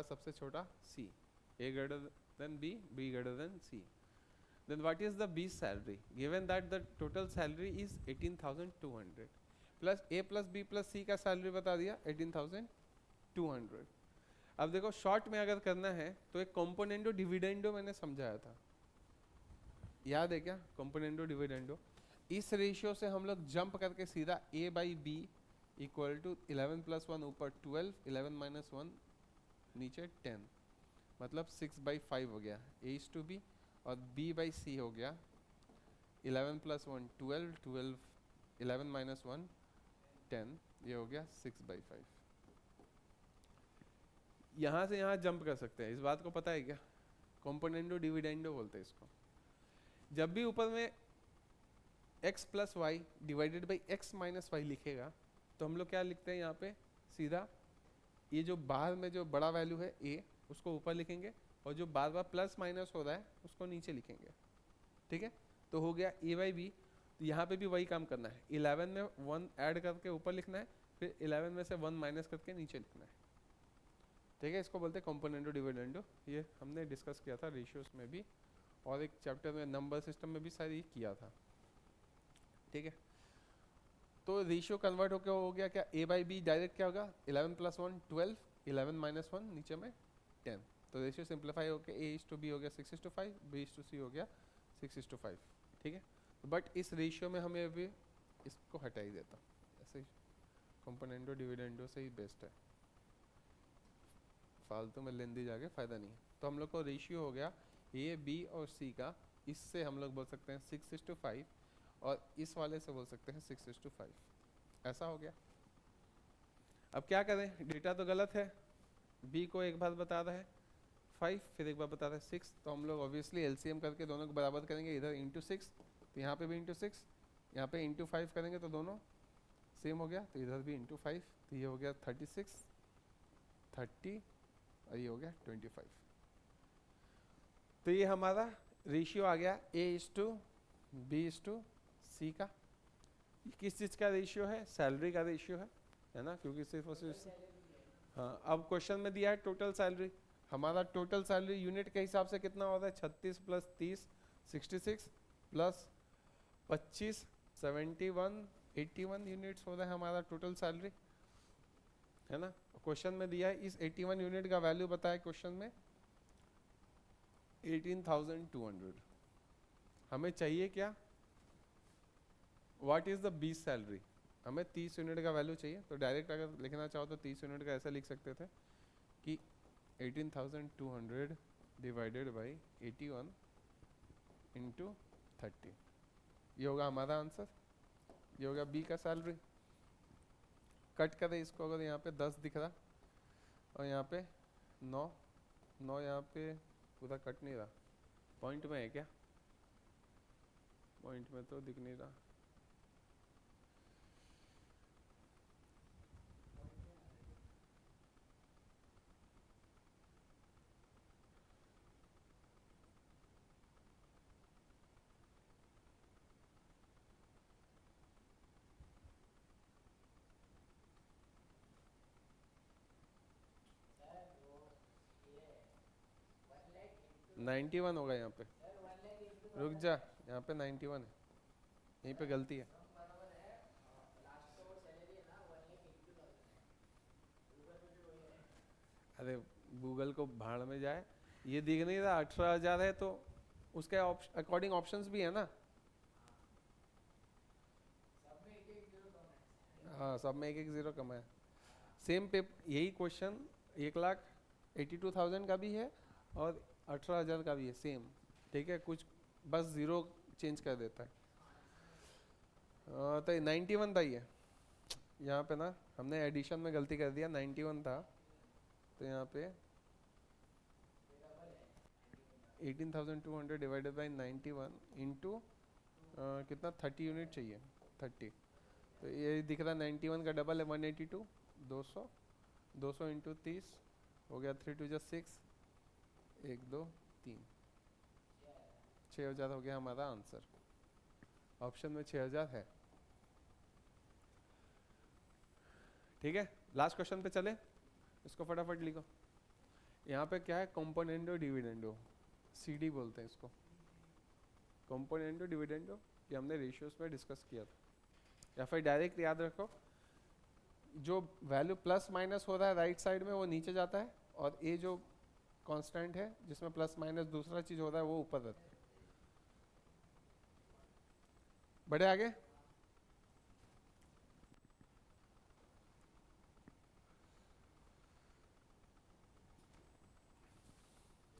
सबसे छोटा C, A greater than B, B greater than C. Then what is the B salary, given that the total salary is 18,200 plus A plus B plus C का सैलरी बता दिया 18,200। अब देखो शॉर्ट में अगर करना है तो एक कॉम्पोनेंडो डिविडेंडो मैंने समझाया था, याद है क्या, कॉम्पोनेंडो डिविडेंडो। इस रेशियो से हम लोग जंप करके सीधा a by B equal to 11 + 1 ऊपर 12, 11 - 1 नीचे 10, मतलब 6/5 हो गया a/b, और b बाई सी हो गया 11 + 1 12, 12 11 - 1 10, ये हो गया 6/5। यहाँ से यहाँ जंप कर सकते हैं, इस बात को पता है क्या, कॉम्पोनेंडो डिविडेंडो बोलते हैं इसको। जब भी ऊपर में x + y divided by x - y लिखेगा तो हम लोग क्या लिखते हैं यहाँ पे, सीधा ये जो बाहर में जो बड़ा वैल्यू है a उसको ऊपर लिखेंगे, और जो बार बार प्लस माइनस हो रहा है उसको नीचे लिखेंगे। ठीक है, तो हो गया a बाई बी। तो यहाँ पे भी वही काम करना है, 11 में 1 ऐड करके ऊपर लिखना है, फिर 11 में से 1 माइनस करके नीचे लिखना है। ठीक है, इसको बोलते हैं कॉम्पोनेंडो डिविडेंडो। ये हमने डिस्कस किया था रेशियोज में भी, और एक चैप्टर में नंबर सिस्टम में भी शायद ये किया था। ठीक है, तो रेशियो कन्वर्ट होकर हो गया क्या, a बाई बी डायरेक्ट क्या होगा 11 + 1 12, 11 - 1 नीचे में 10। तो रेशियो सिंप्लीफाई होकर a/b हो गया 6:5, b/c हो गया 6:5। ठीक है, बट इस रेशियो में हमें अभी इसको हटा ही देता, ऐसे ही कॉम्पोनेंडो डिविडेंडो से ही बेस्ट है, फालतू में लेंदी जाके फ़ायदा नहीं है। तो हम लोग को रेशियो हो गया ए बी और सी का, इससे हम लोग बोल सकते हैं 6:5, और इस वाले से बोल सकते हैं 6:5, ऐसा हो गया। अब क्या करें, डेटा तो गलत है, बी को एक बार बता रहा है 5, फिर एक बार बता रहा है 6, तो हम लोग ऑब्वियसली एलसीएम करके दोनों को बराबर करेंगे, इधर इंटू 6 तो यहाँ पे भी इंटू 6, यहाँ पे इंटू 5 करेंगे तो दोनों सेम हो गया, तो इधर भी इंटू 5, तो ये हो गया 36, 30 और ये हो गया 25। तो ये हमारा रेशियो आ गया A/B/C का। किस चीज़ का रेशियो है, सैलरी का रेशियो है ना, क्योंकि सिर्फ और सिर्फ हाँ। अब क्वेश्चन में दिया है टोटल सैलरी, हमारा टोटल सैलरी यूनिट के हिसाब से कितना हो रहा है, 36 + 30 66 + 25 71 81 यूनिट्स हो रहा है हमारा टोटल सैलरी, है ना। क्वेश्चन में दिया है इस 81 यूनिट का वैल्यू बताया क्वेश्चन में 18,200। हमें चाहिए क्या, what is the base salary, हमें 30 यूनिट का वैल्यू चाहिए। तो डायरेक्ट अगर लिखना चाहो तो 30 यूनिट का ऐसा लिख सकते थे कि 18,200 डिवाइडेड बाई 81 इंटू 30, ये होगा हमारा आंसर, ये होगा बी का सैलरी। कट करें इसको, अगर यहाँ पे 10 दिख रहा और यहाँ पे 9 यहाँ पे पूरा कट नहीं रहा, पॉइंट में है क्या, पॉइंट में तो दिख नहीं रहा, सर 91 होगा यहाँ पे, 1 लाख रुक जा, यहाँ पे 91 है, यहीं पे गलती है। बराबर है, लास्ट का वो सैलरी है ना 1 लाख 82,000 है, गूगल पे भी वही है। अरे गूगल को भाड़ में जाए, ये दिख नहीं रहा 18,000 है, तो उसके अकॉर्डिंग ऑप्शंस भी है ना, सब में एक एक जीरो कम है। हाँ सब में एक एक जीरो कम है। सेम पे यही क्वेश्चन 1,82,000 का भी है और 18,000 का भी है सेम, ठीक है, कुछ बस जीरो चेंज कर देता है। तो 91 था ये, यहाँ पे ना हमने एडिशन में गलती कर दिया, 91 था, तो यहाँ पे 18,200 डिवाइडेड बाई 91 इंटू कितना 30 यूनिट चाहिए 30, तो ये दिख रहा 91 का डबल है 182, 200 200 इंटू 30 हो गया 3 2 6, 1 2 3, 6,000 हो गया हमारा आंसर, ऑप्शन में 6,000 है। ठीक है, लास्ट क्वेश्चन पे चले, इसको फटाफट लिखो। यहाँ पे क्या है, कंपोनेंडो डिविडेंडो, सीडी बोलते हैं इसको, कंपोनेंडो डिविडेंडो, ये हमने रेशियोज में डिस्कस किया था। या फिर डायरेक्ट याद रखो, जो वैल्यू प्लस माइनस हो रहा है राइट साइड में वो नीचे जाता है, और ये जो कांस्टेंट है जिसमें प्लस माइनस दूसरा चीज हो रहा है वो ऊपर रहता है। बढ़े आगे,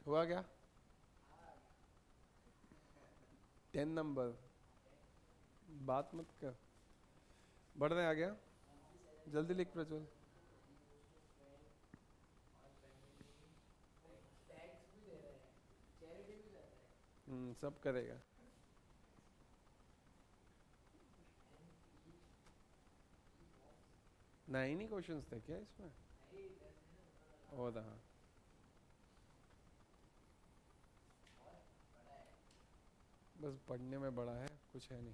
हुआ क्या 10 नंबर, बात मत कर, बढ़ रहे आ गया, जल्दी लिख प्रज्वल। टैक्स भी दे रहे हैं, चैरिटी भी कर रहे हैं। सब करेगा। नहीं नहीं क्वेश्चंस थे क्या इसमें, और रहा बस पढ़ने में बड़ा है, कुछ है नहीं।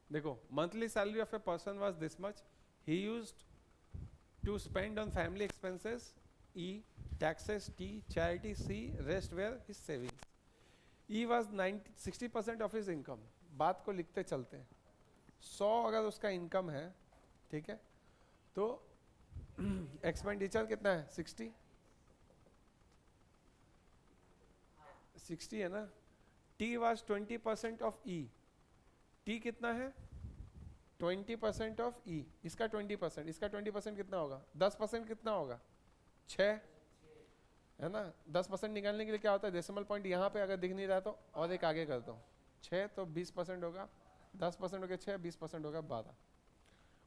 देखो, monthly salary of a person was this much, he used to spend on family expenses, E taxes, T charity, C rest were his savings. E was 60% of his income, बात को लिखते चलते हैं। 100 अगर उसका इनकम है, ठीक है, तो एक्सपेंडिचर कितना है 60 है ना। Tea was 20% of E, T कितना है 20% ऑफ ई, इसका 20%, इसका 20% कितना होगा 10% कितना होगा 6, है ना। 10% निकालने के लिए क्या होता है, डेसिमल पॉइंट यहाँ पे अगर दिख नहीं रहा तो और एक आगे कर दो, 6 तो 20% होगा, 10% हो गया 6, 20% होगा 12।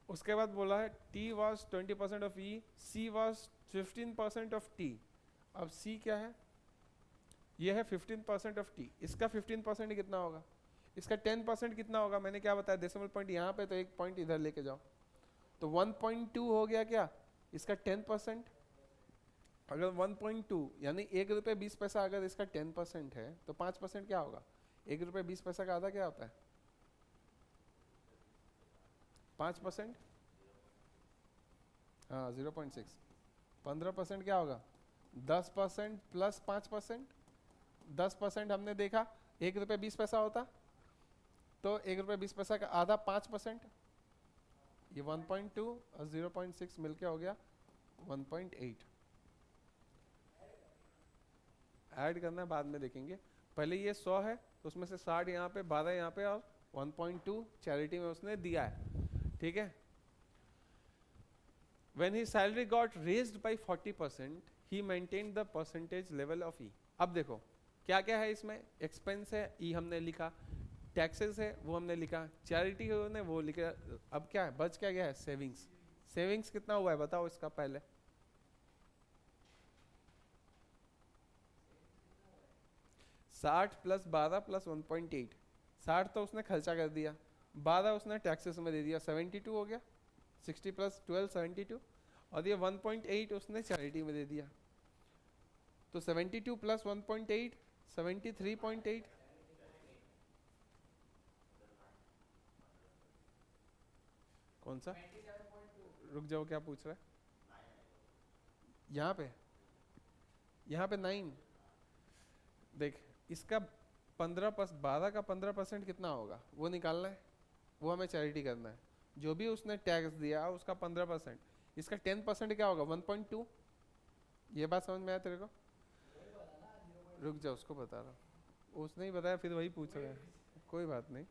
उसके बाद बोला है T was 20% of E, C was 15% of T। अब C क्या है, ये है 15% ऑफ T, इसका 15% कितना होगा, इसका 10% कितना होगा, मैंने क्या बताया डेसिमल पॉइंट यहाँ पे तो एक पॉइंट इधर लेके जाओ, तो 1.2 हो गया क्या इसका 10%। अगर 1.2 यानी 1 रुपये 20 पैसा अगर इसका 10% है तो 5% क्या होगा, 1 रुपये 20 पैसा का आधा क्या होता है 5%, हाँ 0.6। 15% क्या होगा 10% प्लस 5%। 10% हमने देखा 1 रुपये 20 पैसा होता, तो 1 रुपये 20 पैसा का आधा 5%, ये 1.2 और 0.6 मिलके हो गया 1.8। ऐड करना है बाद में देखेंगे, पहले ये 100 है तो उसमें से 60 यहाँ पे, 12 यहाँ पे और 1.2 चैरिटी में उसने दिया है, ठीक है। When his salary got raised by 40%, he maintained the percentage level of E। अब देखो क्या क्या है इसमें, एक्सपेंस है E हमने लिखा, टैक्सेस है वो हमने लिखा, चैरिटी है वो लिखा, अब क्या है बच क्या गया है सेविंग्स। सेविंग्स कितना हुआ है बताओ इसका पहले, 60 प्लस 12 प्लस 1.8, 60 तो उसने खर्चा कर दिया, 12 उसने टैक्सेस में दे दिया, 72 हो गया, 60 प्लस 12 72, और ये 1.8 उसने चैरिटी में दे दिया, तो 72 प्लस 1.8 73.8। कौन सा, रुक जाओ क्या पूछ रहा है, यहाँ पे 9, देख इसका 12 का 15% कितना होगा वो निकालना है, वो हमें चैरिटी करना है, जो भी उसने टैक्स दिया उसका 15%, इसका 10% क्या होगा 1.2। ये बात समझ में आया तेरे को, रुक जा उसको बता रहा हूँ, उसने ही बताया फिर वही पूछ रहा है, कोई बात नहीं।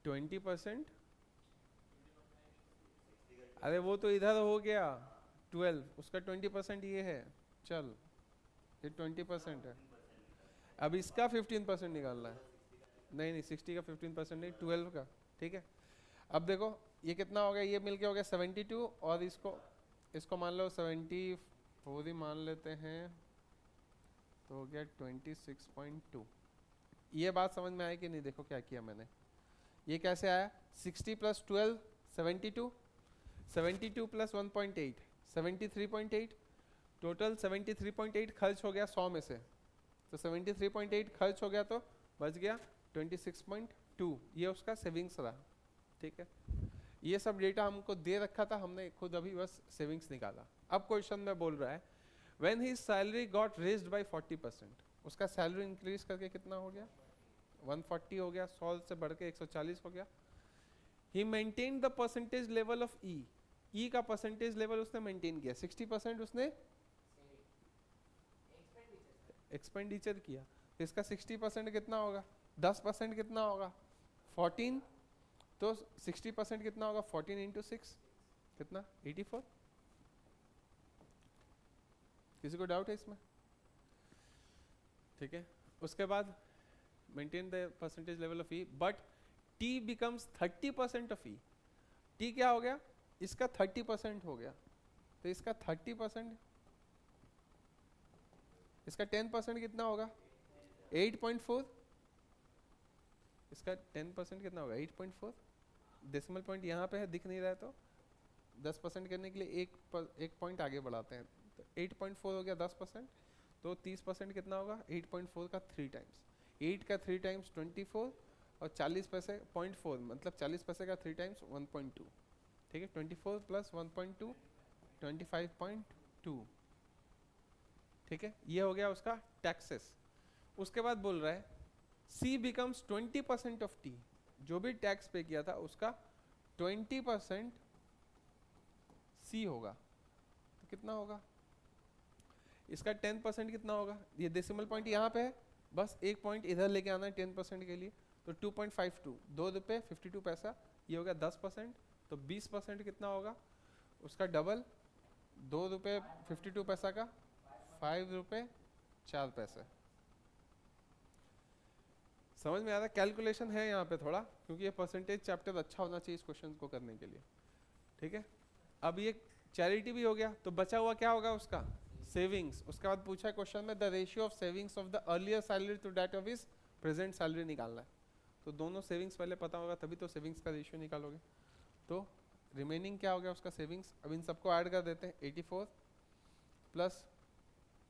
20%, अरे वो तो इधर हो गया 12, उसका 20% ये है, चल ये 20% है, अब इसका 15% निकालना है, नहीं 60 का 15% नहीं 12 का, ठीक है। अब देखो ये कितना हो गया, ये मिलके हो गया 72, और इसको मान लो 74 ही मान लेते हैं, तो हो गया 26.2। ये बात समझ में आई कि नहीं, देखो क्या किया मैंने, ये कैसे आया 60 प्लस 12 72, 72 प्लस 1.8 73.8, टोटल 73.8 खर्च हो गया 100 में से, तो 73.8 खर्च हो गया तो बच गया 26.2, ये उसका सेविंग्स रहा, ठीक है। ये सब डेटा हमको दे रखा था, हमने खुद अभी बस सेविंग्स निकाला। अब क्वेश्चन में बोल रहा है when his salary got raised bye 40%, उसका सैलरी इंक्रीज करके कितना हो गया 140 हो गया, 100 से बढ़ के 140 हो गया। He maintain the percentage level of E का परसेंटेज लेवल उसने मेंटेन किया, 60% उसने एक्सपेंडिचर किया, तो इसका 60% कितना होगा, 10% कितना होगा 14, तो 60% कितना होगा 14 इंटू 6 कितना 84। किसी को डाउट है इसमें, ठीक है। उसके बाद maintain the percentage level of E but T becomes 30% of E, T क्या हो गया इसका 30% हो गया, तो इसका 30%, इसका 10% कितना होगा 8.4, इसका 10% कितना होगा 8.4, डेसिमल पॉइंट यहाँ पे है दिख नहीं रहा है, तो 10% करने के लिए एक पॉइंट आगे बढ़ाते हैं, तो 8.4 हो गया 10%, तो 30% कितना होगा 8.4 का 3 टाइम्स, 8 का 3 टाइम्स 24, और 40 पैसे 0.4 मतलब 40 पैसे का 3 टाइम्स 1.2, ठीक है। 24 प्लस 1.2 25.2, ठीक है। ये हो गया उसका टैक्सेस। उसके बाद बोल रहा है सी बिकम्स 20% ऑफ टी, जो भी टैक्स पे किया था उसका 20% सी होगा, तो कितना होगा इसका 10% कितना होगा, ये डेसिमल पॉइंट यहाँ पे है, बस एक पॉइंट इधर लेके आना है 10% के लिए, तो 2.52 2 रुपये 52 पैसा, ये हो गया 10%, तो 20% कितना होगा उसका डबल 2 रुपये 52 पैसा का ₹5.04। समझ में आ रहा है? कैलकुलेशन है यहाँ पे थोड़ा, क्योंकि ये परसेंटेज चैप्टर अच्छा होना चाहिए इस क्वेश्चन को करने के लिए। ठीक है, अब ये चैरिटी भी हो गया, तो बचा हुआ क्या होगा उसका? सेविंग्स। उसके बाद पूछा है क्वेश्चन में, the ratio of savings of the earlier salary to that of his present salary निकालना है। तो दोनों सेविंग्स पहले पता होगा तभी तो सेविंग्स का रेशियो निकालोगे। तो रिमेनिंग क्या हो गया उसका? सेविंग्स। अब इन सबको ऐड कर देते हैं। 84 प्लस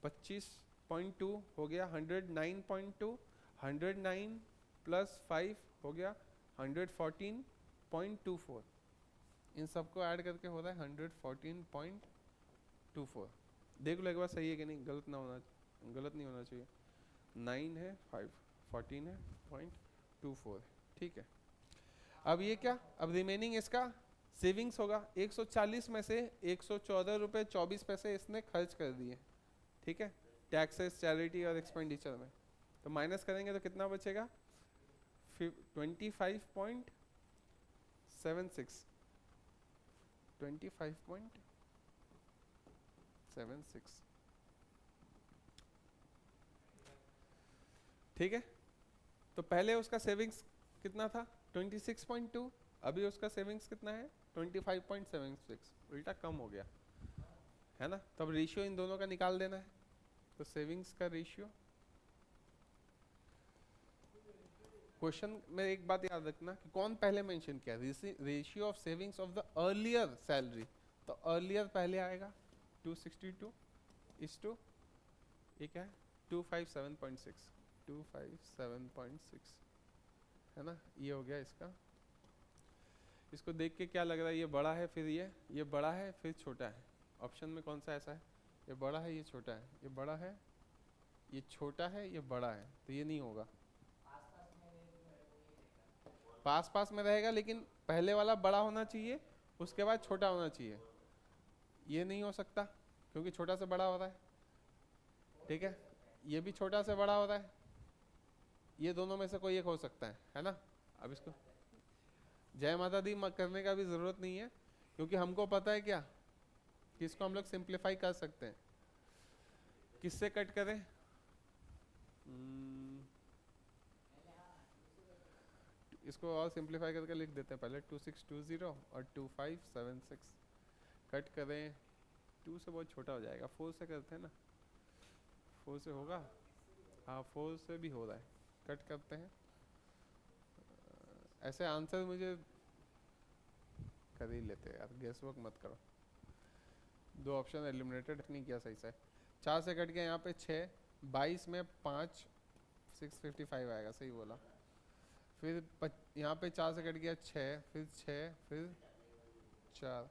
25.2 हो गया 109.2, 109 प्लस 5 हो गया 114.24। इन सबको ऐड करके हो रहा है 114.24। देख लो एक बार सही है कि नहीं, गलत नहीं होना चाहिए। 9 है 5, 14 है 0.24। ठीक है, अब ये क्या? अब रिमेनिंग इसका सेविंग्स होगा। 140 में से 114 रुपये 24 पैसे इसने खर्च कर दिए। ठीक है, टैक्सेस, चैरिटी और एक्सपेंडिचर में। तो माइनस करेंगे तो कितना बचेगा? 25.76। 25.76। ठीक है, तो पहले उसका सेविंग्स कितना था? 26.2। अभी उसका सेविंग्स कितना है? 25.76। उल्टा कम हो गया है ना। तब रेशियो इन दोनों का निकाल देना है। तो सेविंग्स का रेशियो, क्वेश्चन में एक बात याद रखना कि कौन पहले मेंशन किया, ratio of savings of the earlier salary. तो अर्लियर पहले आएगा 262 इस टू ये क्या है 257.6, 257.6 है ना। ये हो गया इसका। इसको देख के क्या लग रहा है? ये बड़ा है, फिर ये बड़ा है, फिर छोटा है। ऑप्शन में कौन सा ऐसा है? ये बड़ा है, ये छोटा है, ये बड़ा है, ये छोटा है, ये बड़ा है। तो ये नहीं होगा। पास पास में रहेगा, लेकिन पहले वाला बड़ा होना चाहिए, उसके बाद छोटा होना चाहिए। ये नहीं हो सकता क्योंकि छोटा से बड़ा हो रहा है। ठीक है, ये भी छोटा से बड़ा हो रहा है। ये दोनों में से कोई एक हो सकता है ना। अब इसको जय माता दी करने का भी जरूरत नहीं है, क्योंकि हमको पता है क्या कि इसको हम लोग सिंप्लीफाई कर सकते हैं। किससे कट करें? इसको और सिंप्लीफाई करके लिख देते हैं। पहले 2620 और 2576 कट करें। 2 से बहुत छोटा हो जाएगा, 4 से करते हैं ना। 4 से होगा? हाँ, 4 से भी हो रहा है। कट करते हैं। ऐसे आंसर मुझे कर ही लेते हैं यार, गेस वर्क मत करो। 2 ऑप्शन एलिमिनेटेड नहीं किया सही से। 4 से कट गया यहाँ पे 6, 22 में 5, 655 आएगा। सही बोला। फिर यहाँ पे 4 से कट गया 6, फिर 6, फिर 4,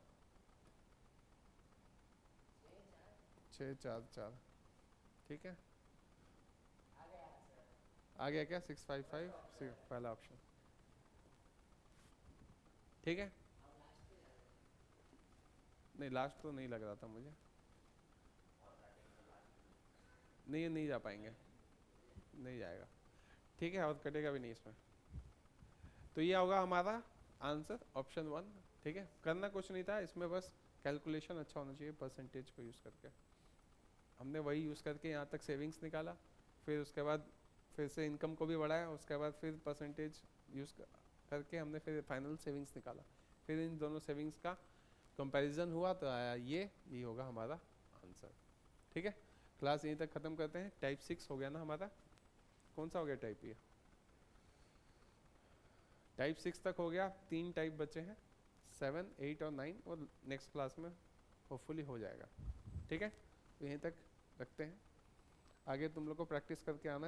6 4 4। ठीक है, आ गया क्या? 655 पहला ऑप्शन। ठीक है, नहीं लास्ट तो नहीं लग रहा था मुझे। नहीं, ये नहीं जा पाएंगे, नहीं जाएगा। ठीक है, और कटेगा भी नहीं इसमें। तो ये होगा हमारा आंसर ऑप्शन 1। ठीक है, करना कुछ नहीं था इसमें, बस कैलकुलेशन अच्छा होना चाहिए परसेंटेज को यूज़ करके। हमने वही यूज़ करके यहाँ तक सेविंग्स निकाला, फिर उसके बाद फिर से इनकम को भी बढ़ाया, उसके बाद फिर परसेंटेज यूज़ करके हमने फिर फाइनल सेविंग्स निकाला। फिर इन दोनों सेविंग्स का कंपैरिजन हुआ तो आया ये होगा हमारा आंसर। ठीक है, क्लास यहीं तक ख़त्म करते हैं। टाइप 6 हो गया ना हमारा। कौन सा हो गया टाइप? ये टाइप 6 तक हो गया। 3 टाइप बचे हैं, 7, 8 और 9, और नेक्स्ट क्लास में होपफुली हो जाएगा। ठीक है, तो यहीं तक रखते हैं। आगे तुम लोग को प्रैक्टिस करके आना है।